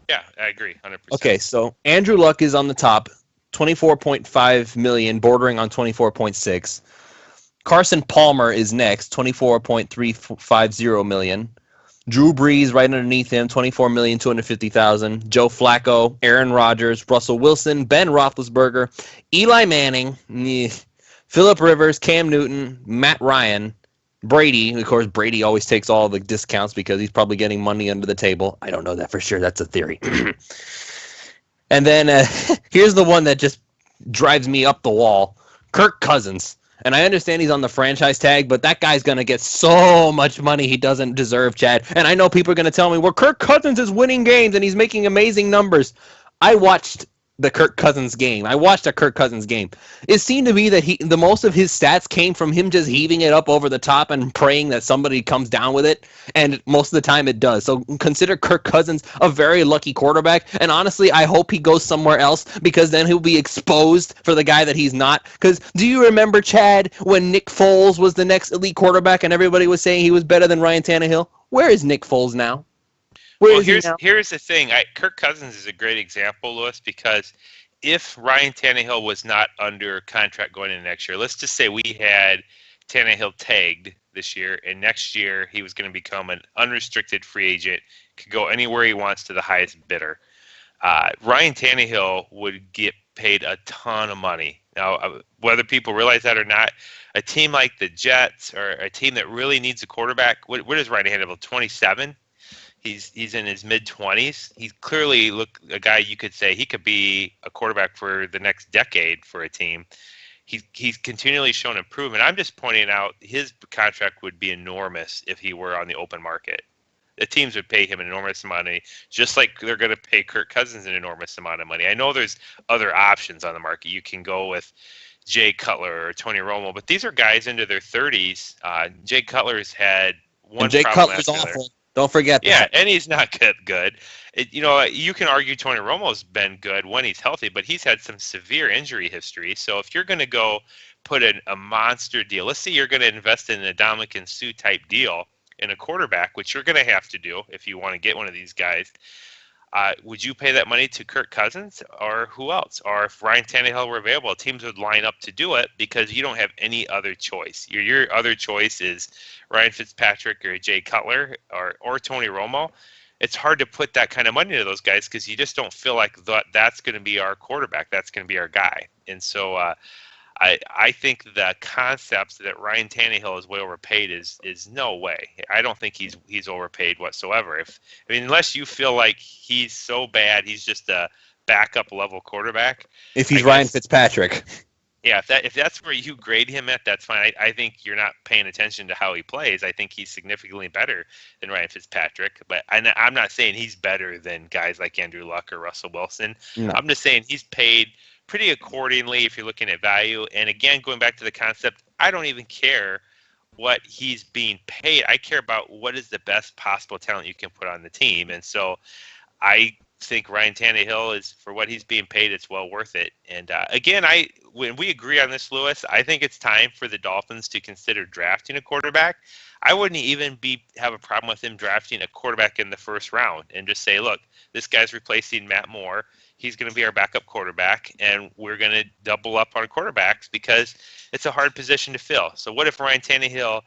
Yeah, I agree, 100%. Okay, so Andrew Luck is on the top, $24.5 million, bordering on 24.6. Carson Palmer is next, $24.350 million. Drew Brees right underneath him, $24,250,000. Joe Flacco, Aaron Rodgers, Russell Wilson, Ben Roethlisberger, Eli Manning, Phillip Rivers, Cam Newton, Matt Ryan, Brady. Of course, Brady always takes all the discounts because he's probably getting money under the table. I don't know that for sure. That's a theory. And then here's the one that just drives me up the wall. Kirk Cousins And I understand he's on the franchise tag, but that guy's going to get so much money he doesn't deserve, Chad. And I know people are going to tell me, well, Kirk Cousins is winning games and he's making amazing numbers. I watched the Kirk Cousins game. I watched a Kirk Cousins game. It seemed to me that the most of his stats came from him just heaving it up over the top and praying that somebody comes down with it. And most of the time it does. So consider Kirk Cousins a very lucky quarterback. And honestly, I hope he goes somewhere else because then he'll be exposed for the guy that he's not. Because do you remember, Chad, when Nick Foles was the next elite quarterback and everybody was saying he was better than Ryan Tannehill? Where is Nick Foles now? Well, here's the thing. Kirk Cousins is a great example, Lewis, because if Ryan Tannehill was not under contract going into next year, let's just say we had Tannehill tagged this year, and next year he was going to become an unrestricted free agent, could go anywhere he wants to the highest bidder. Ryan Tannehill would get paid a ton of money. Now, whether people realize that or not, a team like the Jets or a team that really needs a quarterback, what is Ryan Tannehill, 27? He's in his mid-20s. He's clearly a guy you could say he could be a quarterback for the next decade for a team. He's continually shown improvement. I'm just pointing out his contract would be enormous if he were on the open market. The teams would pay him an enormous amount of money, just like they're going to pay Kirk Cousins an enormous amount of money. I know there's other options on the market. You can go with Jay Cutler or Tony Romo, but these are guys into their 30s. Jay Cutler's had one and Jay problem Cutler's after awful. Don't forget that. Yeah, and he's not good. You can argue Tony Romo's been good when he's healthy, but he's had some severe injury history. So if you're going to go put a monster deal, let's say you're going to invest in a Dominican Sue type deal in a quarterback, which you're going to have to do if you want to get one of these guys, would you pay that money to Kirk Cousins or who else? Or if Ryan Tannehill were available, teams would line up to do it because you don't have any other choice. Your other choice is Ryan Fitzpatrick or Jay Cutler or Tony Romo. It's hard to put that kind of money to those guys because you just don't feel like that's going to be our quarterback. That's going to be our guy. And so I think the concept that Ryan Tannehill is way overpaid is no way. I don't think he's overpaid whatsoever. Unless you feel like he's so bad, he's just a backup level quarterback. If he's Ryan Fitzpatrick. Yeah, if that's where you grade him at, that's fine. I think you're not paying attention to how he plays. I think he's significantly better than Ryan Fitzpatrick. But I'm not saying he's better than guys like Andrew Luck or Russell Wilson. No. I'm just saying he's paid pretty accordingly if you're looking at value. And again, going back to the concept, I don't even care what he's being paid. I care about what is the best possible talent you can put on the team. And so I think Ryan Tannehill is, for what he's being paid, it's well worth it. And again, when we agree on this, Lewis, I think it's time for the Dolphins to consider drafting a quarterback. I wouldn't even have a problem with him drafting a quarterback in the first round and just say, look, this guy's replacing Matt Moore. He's going to be our backup quarterback, and we're going to double up on quarterbacks because it's a hard position to fill. So what if Ryan Tannehill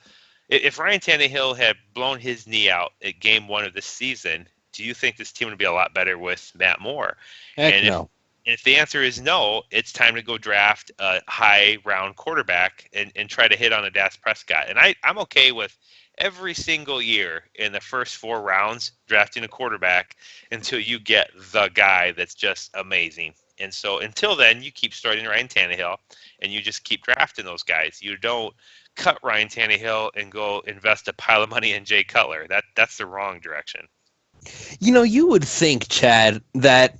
had blown his knee out at game 1 of this season? Do you think this team would be a lot better with Matt Moore? Heck no. If the answer is no, it's time to go draft a high-round quarterback and try to hit on a Dak Prescott. And I'm okay with every single year in the first 4 rounds drafting a quarterback until you get the guy that's just amazing. And so until then, you keep starting Ryan Tannehill, and you just keep drafting those guys. You don't cut Ryan Tannehill and go invest a pile of money in Jay Cutler. That's the wrong direction. You would think, Chad, that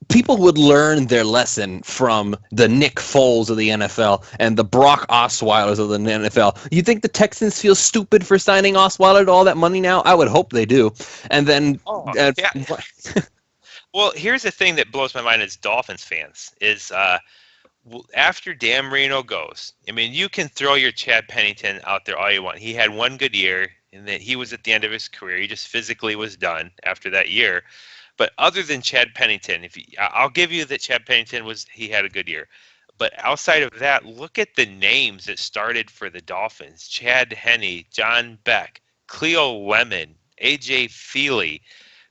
people would learn their lesson from the Nick Foles of the NFL and the Brock Osweilers of the NFL. You think the Texans feel stupid for signing Osweiler to all that money now? I would hope they do. And then... yeah. Well, here's the thing that blows my mind as Dolphins fans is after Dan Marino goes, you can throw your Chad Pennington out there all you want. He had one good year, and that he was at the end of his career. He just physically was done after that year. But other than Chad Pennington, I'll give you that Chad Pennington he had a good year. But outside of that, look at the names that started for the Dolphins: Chad Henne, John Beck, Cleo Lemon, AJ Feely.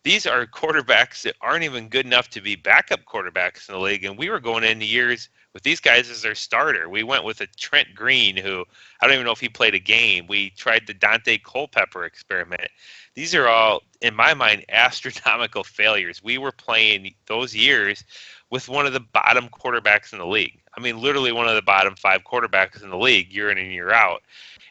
These are quarterbacks that aren't even good enough to be backup quarterbacks in the league. And we were going into years with these guys as their starter. We went with a Trent Green, who I don't even know if he played a game. We tried the Dante Culpepper experiment. These are all, in my mind, astronomical failures. We were playing those years with one of the bottom quarterbacks in the league. I mean, literally one of the bottom 5 quarterbacks in the league year in and year out.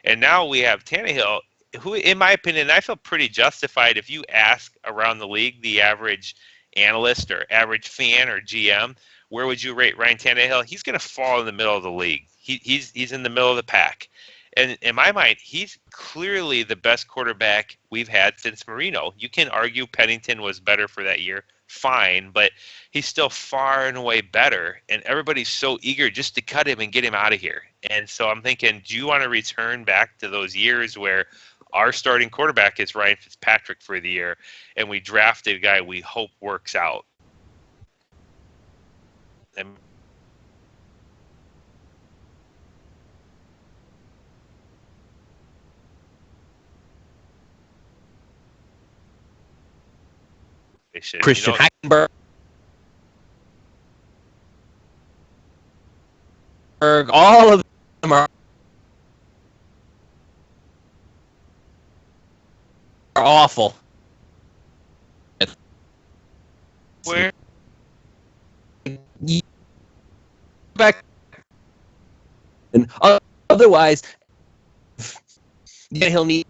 And now we have Tannehill, who, in my opinion, I feel pretty justified. If you ask around the league, the average analyst or average fan or GM, where would you rate Ryan Tannehill? He's going to fall in the middle of the league. He's in the middle of the pack. And in my mind, he's clearly the best quarterback we've had since Marino. You can argue Pennington was better for that year, fine, but he's still far and away better. And everybody's so eager just to cut him and get him out of here. And so I'm thinking, do you want to return back to those years where our starting quarterback is Ryan Fitzpatrick for the year, and we drafted a guy we hope works out? And they should, Christian Hackenberg, all of them are awful. where Back and otherwise, yeah, he'll need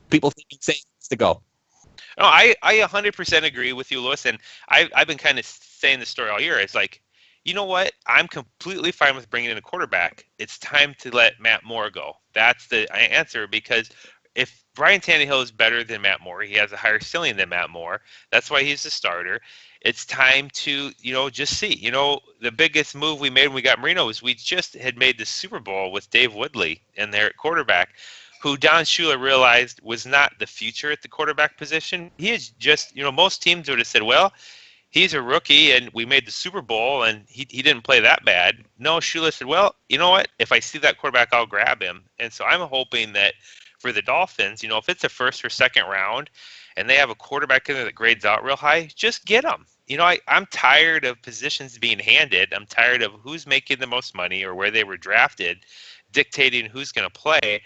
people thinking saying to go. No, I 100% agree with you, Lewis, and I've been kind of saying this story all year. It's like, you know what? I'm completely fine with bringing in a quarterback. It's time to let Matt Moore go. That's the answer, because if Brian Tannehill is better than Matt Moore, he has a higher ceiling than Matt Moore. That's why he's the starter. It's time to, just see. The biggest move we made when we got Marino was we just had made the Super Bowl with Dave Woodley in there at quarterback, who Don Shula realized was not the future at the quarterback position. He is just, most teams would have said, well, he's a rookie and we made the Super Bowl and he didn't play that bad. No, Shula said, well, you know what? If I see that quarterback, I'll grab him. And so I'm hoping that for the Dolphins, if it's a first or second round and they have a quarterback in there that grades out real high, just get them. I'm tired of positions being handed. I'm tired of who's making the most money or where they were drafted dictating who's going to play.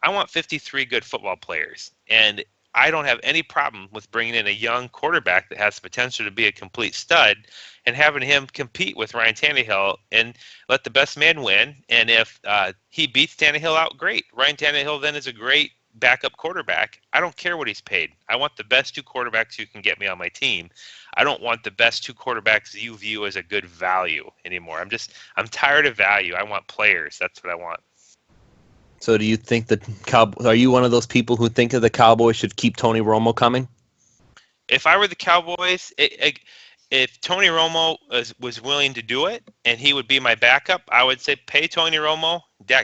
I want 53 good football players, and I don't have any problem with bringing in a young quarterback that has the potential to be a complete stud and having him compete with Ryan Tannehill and let the best man win. And if he beats Tannehill out, great. Ryan Tannehill then is a great backup quarterback. I don't care what he's paid. I want the best 2 quarterbacks who can get me on my team. I don't want the best 2 quarterbacks you view as a good value anymore. I'm tired of value. I want players. That's what I want. So do you think are you one of those people who think that the Cowboys should keep Tony Romo coming? If I were the Cowboys, if Tony Romo was willing to do it and he would be my backup, I would say pay Tony Romo.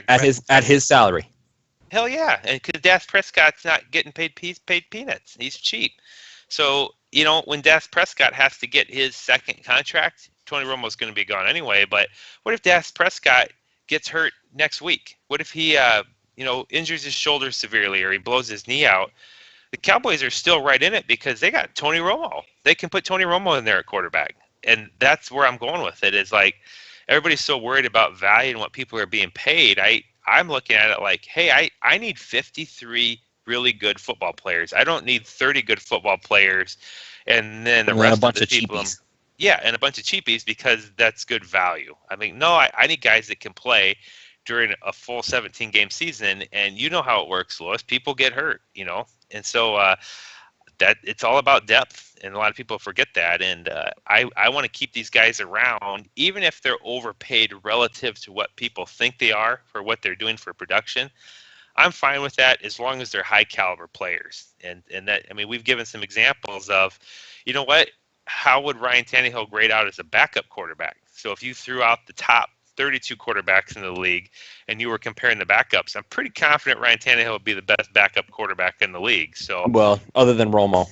At his salary. Hell yeah, and because Dak Prescott's not getting paid peanuts. He's cheap. So, when Dak Prescott has to get his second contract, Tony Romo's going to be gone anyway. But what if Dak Prescott gets hurt next week? What if he, injures his shoulder severely or he blows his knee out? The Cowboys are still right in it because they got Tony Romo. They can put Tony Romo in there at quarterback. And that's where I'm going with it, is like everybody's so worried about value and what people are being paid. I'm looking at it like, hey, I need 53 really good football players. I don't need 30 good football players and then the rest of the people. Yeah, and a bunch of cheapies because that's good value. I mean, no, I need guys that can play during a full 17-game season, and you know how it works, Lois. People get hurt, and so that it's all about depth, and a lot of people forget that. And I want to keep these guys around, even if they're overpaid relative to what people think they are for what they're doing for production. I'm fine with that as long as they're high caliber players. And that, I mean, we've given some examples of, how would Ryan Tannehill grade out as a backup quarterback? So if you threw out the top 32 quarterbacks in the league and you were comparing the backups, I'm pretty confident Ryan Tannehill would be the best backup quarterback in the league. So, well, other than Romo,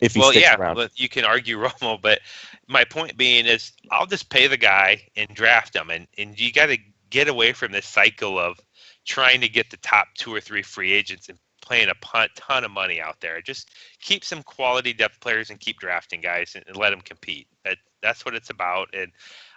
if he sticks around. Well, you can argue Romo, but my point being is I'll just pay the guy and draft him. And you got to get away from this cycle of trying to get the top 2 or 3 free agents and playing a ton of money out there. Just keep some quality depth players and keep drafting guys and let them compete. That's what it's about. And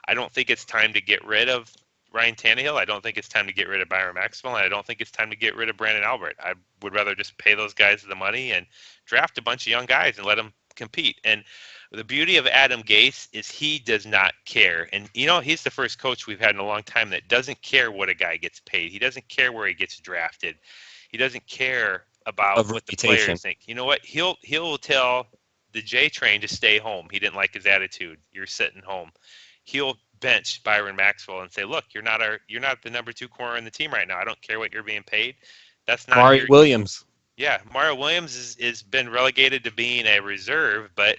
I don't think it's time to get rid of Ryan Tannehill. I don't think it's time to get rid of Byron Maxwell, and I don't think it's time to get rid of Brandon Albert. I would rather just pay those guys the money and draft a bunch of young guys and let them compete. And the beauty of Adam Gase is he does not care. And, he's the first coach we've had in a long time that doesn't care what a guy gets paid. He doesn't care where he gets drafted. He doesn't care about Of what the reputation. players think. You know what? He'll tell the J train to stay home. He didn't like his attitude. You're sitting home. He'll bench Byron Maxwell and say, "Look, you're not the number 2 corner in the team right now. I don't care what you're being paid. That's not Mario Williams. Yeah, Mario Williams is been relegated to being a reserve, but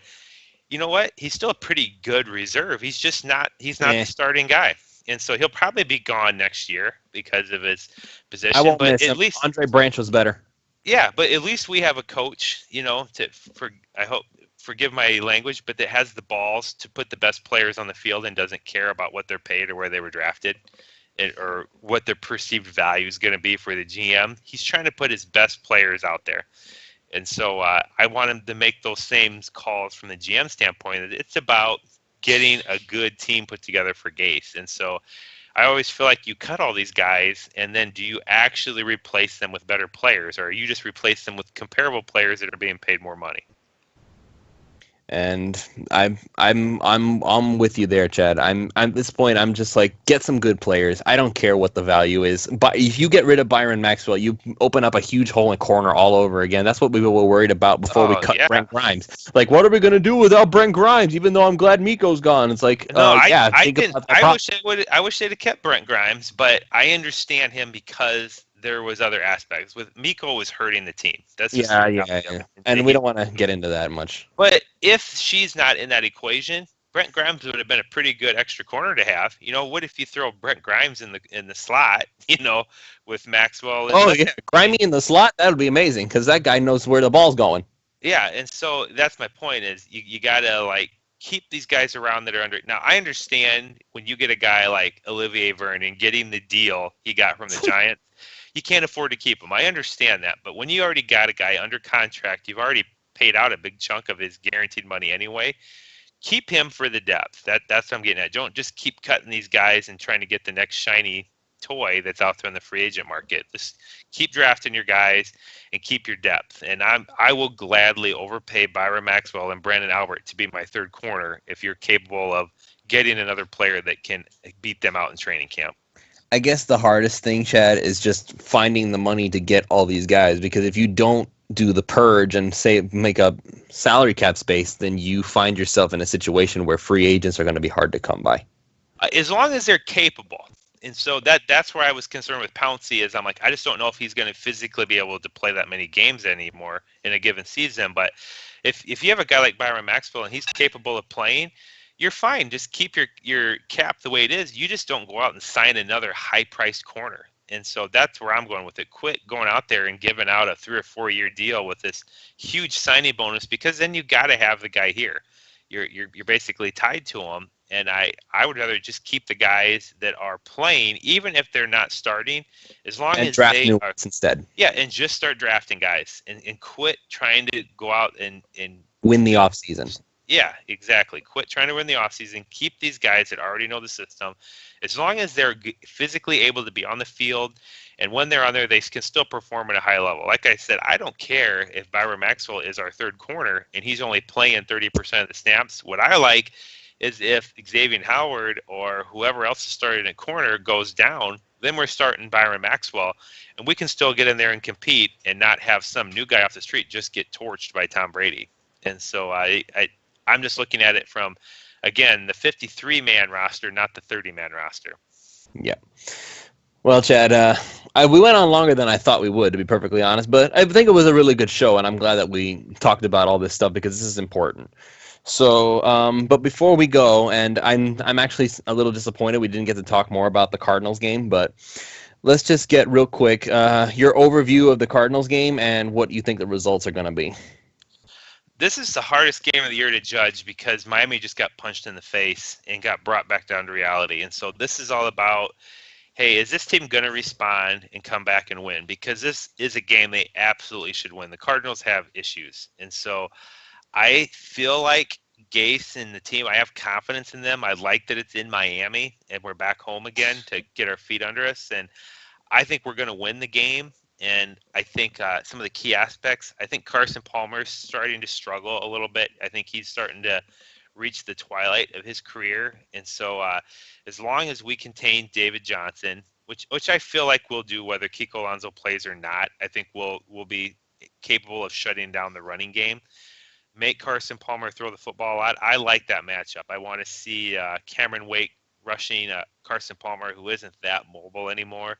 you know what? He's still a pretty good reserve. He's just not the starting guy. And so he'll probably be gone next year because of his position. I won't but miss at him. least Andre Branch was better. Yeah, but at least we have a coach, I hope forgive my language, but that has the balls to put the best players on the field and doesn't care about what they're paid or where they were drafted or what their perceived value is going to be for the GM. He's trying to put his best players out there. And so I want him to make those same calls from the GM standpoint. It's about getting a good team put together for Gase. And so I always feel like you cut all these guys, and then do you actually replace them with better players, or you just replace them with comparable players that are being paid more money? And I'm with you there, Chad. I'm at this point. I'm just like, get some good players. I don't care what the value is. But if you get rid of Byron Maxwell, you open up a huge hole in corner all over again. That's what we were worried about before we cut Brent Grimes. Like, what are we gonna do without Brent Grimes? Even though I'm glad Miko's gone, it's like, I wish they'd have kept Brent Grimes, but I understand him because there was other aspects. With Miko was hurting the team. That's just and we don't want to get into that much. But if she's not in that equation, Brent Grimes would have been a pretty good extra corner to have. What if you throw Brent Grimes in the slot? With Maxwell. Grimey in the slot, that would be amazing because that guy knows where the ball's going. Yeah, and so that's my point. Is you gotta keep these guys around that are under. Now I understand when you get a guy like Olivier Vernon getting the deal he got from the Giants. You can't afford to keep him. I understand that. But when you already got a guy under contract, you've already paid out a big chunk of his guaranteed money anyway. Keep him for the depth. That's what I'm getting at. Don't just keep cutting these guys and trying to get the next shiny toy that's out there in the free agent market. Just keep drafting your guys and keep your depth. And I will gladly overpay Byron Maxwell and Brandon Albert to be my third corner if you're capable of getting another player that can beat them out in training camp. I guess the hardest thing, Chad, is just finding the money to get all these guys. Because if you don't do the purge and make a salary cap space, then you find yourself in a situation where free agents are going to be hard to come by. As long as they're capable. And so that's where I was concerned with Pouncey is I'm like, I just don't know if he's going to physically be able to play that many games anymore in a given season. But if you have a guy like Byron Maxwell and he's capable of playing, you're fine. Just keep your cap the way it is. You just don't go out and sign another high-priced corner. And so that's where I'm going with it. Quit going out there and giving out a 3 or 4 year deal with this huge signing bonus because then you got to have the guy here. You're basically tied to him. And I would rather just keep the guys that are playing, even if they're not starting, as long as draft they new are ones instead. Yeah, and just start drafting guys and quit trying to go out and win the offseason. Yeah, exactly. Quit trying to win the offseason. Keep these guys that already know the system. As long as they're physically able to be on the field, and when they're on there, they can still perform at a high level. Like I said, I don't care if Byron Maxwell is our third corner and he's only playing 30% of the snaps. What I like is if Xavier Howard or whoever else is starting at corner goes down, then we're starting Byron Maxwell, and we can still get in there and compete and not have some new guy off the street just get torched by Tom Brady. And so I'm just looking at it from, again, the 53-man roster, not the 30-man roster. Yeah. Well, Chad, we went on longer than I thought we would, to be perfectly honest, but I think it was a really good show, and I'm glad that we talked about all this stuff because this is important. So, but before we go, and I'm actually a little disappointed we didn't get to talk more about the Cardinals game, but let's just get real quick your overview of the Cardinals game and what you think the results are going to be. This is the hardest game of the year to judge because Miami just got punched in the face and got brought back down to reality. And so this is all about, hey, is this team going to respond and come back and win? Because this is a game they absolutely should win. The Cardinals have issues. And so I feel like Gase and the team, I have confidence in them. I like that it's in Miami and we're back home again to get our feet under us. And I think we're going to win the game. And I think some of the key aspects, I think Carson Palmer's starting to struggle a little bit. I think he's starting to reach the twilight of his career. And so as long as we contain David Johnson, which I feel like we'll do whether Kiko Alonso plays or not, I think we'll be capable of shutting down the running game. Make Carson Palmer throw the football a lot. I like that matchup. I want to see Cameron Wake rushing Carson Palmer, who isn't that mobile anymore.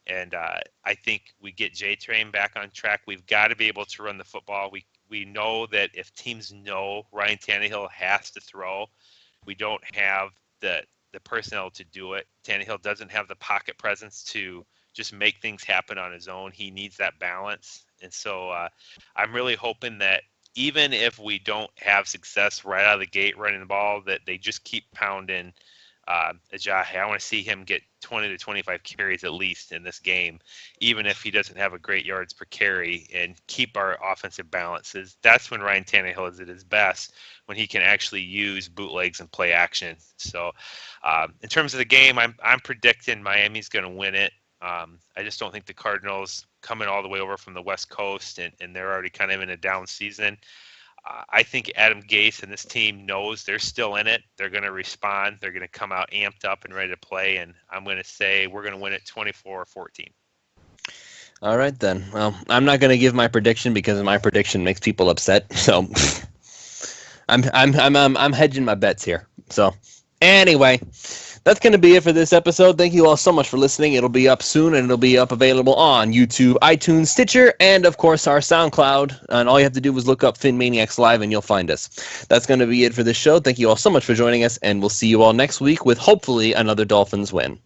And I think we get J-Train back on track. We've got to be able to run the football. We know that if teams know Ryan Tannehill has to throw, we don't have the personnel to do it. Tannehill doesn't have the pocket presence to just make things happen on his own. He needs that balance. And so I'm really hoping that even if we don't have success right out of the gate running the ball, that they just keep pounding Ajayi. I want to see him get 20 to 25 carries at least in this game, even if he doesn't have a great yards per carry, and keep our offensive balances. That's when Ryan Tannehill is at his best, when he can actually use bootlegs and play action. So in terms of the game, I'm predicting Miami's going to win it. I just don't think the Cardinals coming all the way over from the West Coast, and they're already kind of in a down season. I think Adam Gase and this team knows they're still in it. They're going to respond. They're going to come out amped up and ready to play, and I'm going to say we're going to win it 24-14. All right, then. Well, I'm not going to give my prediction because my prediction makes people upset. So I'm hedging my bets here. So anyway, that's going to be it for this episode. Thank you all so much for listening. It'll be up soon, and it'll be up available on YouTube, iTunes, Stitcher, and, of course, our SoundCloud. And all you have to do is look up PhinManiacs Live, and you'll find us. That's going to be it for this show. Thank you all so much for joining us, and we'll see you all next week with, hopefully, another Dolphins win.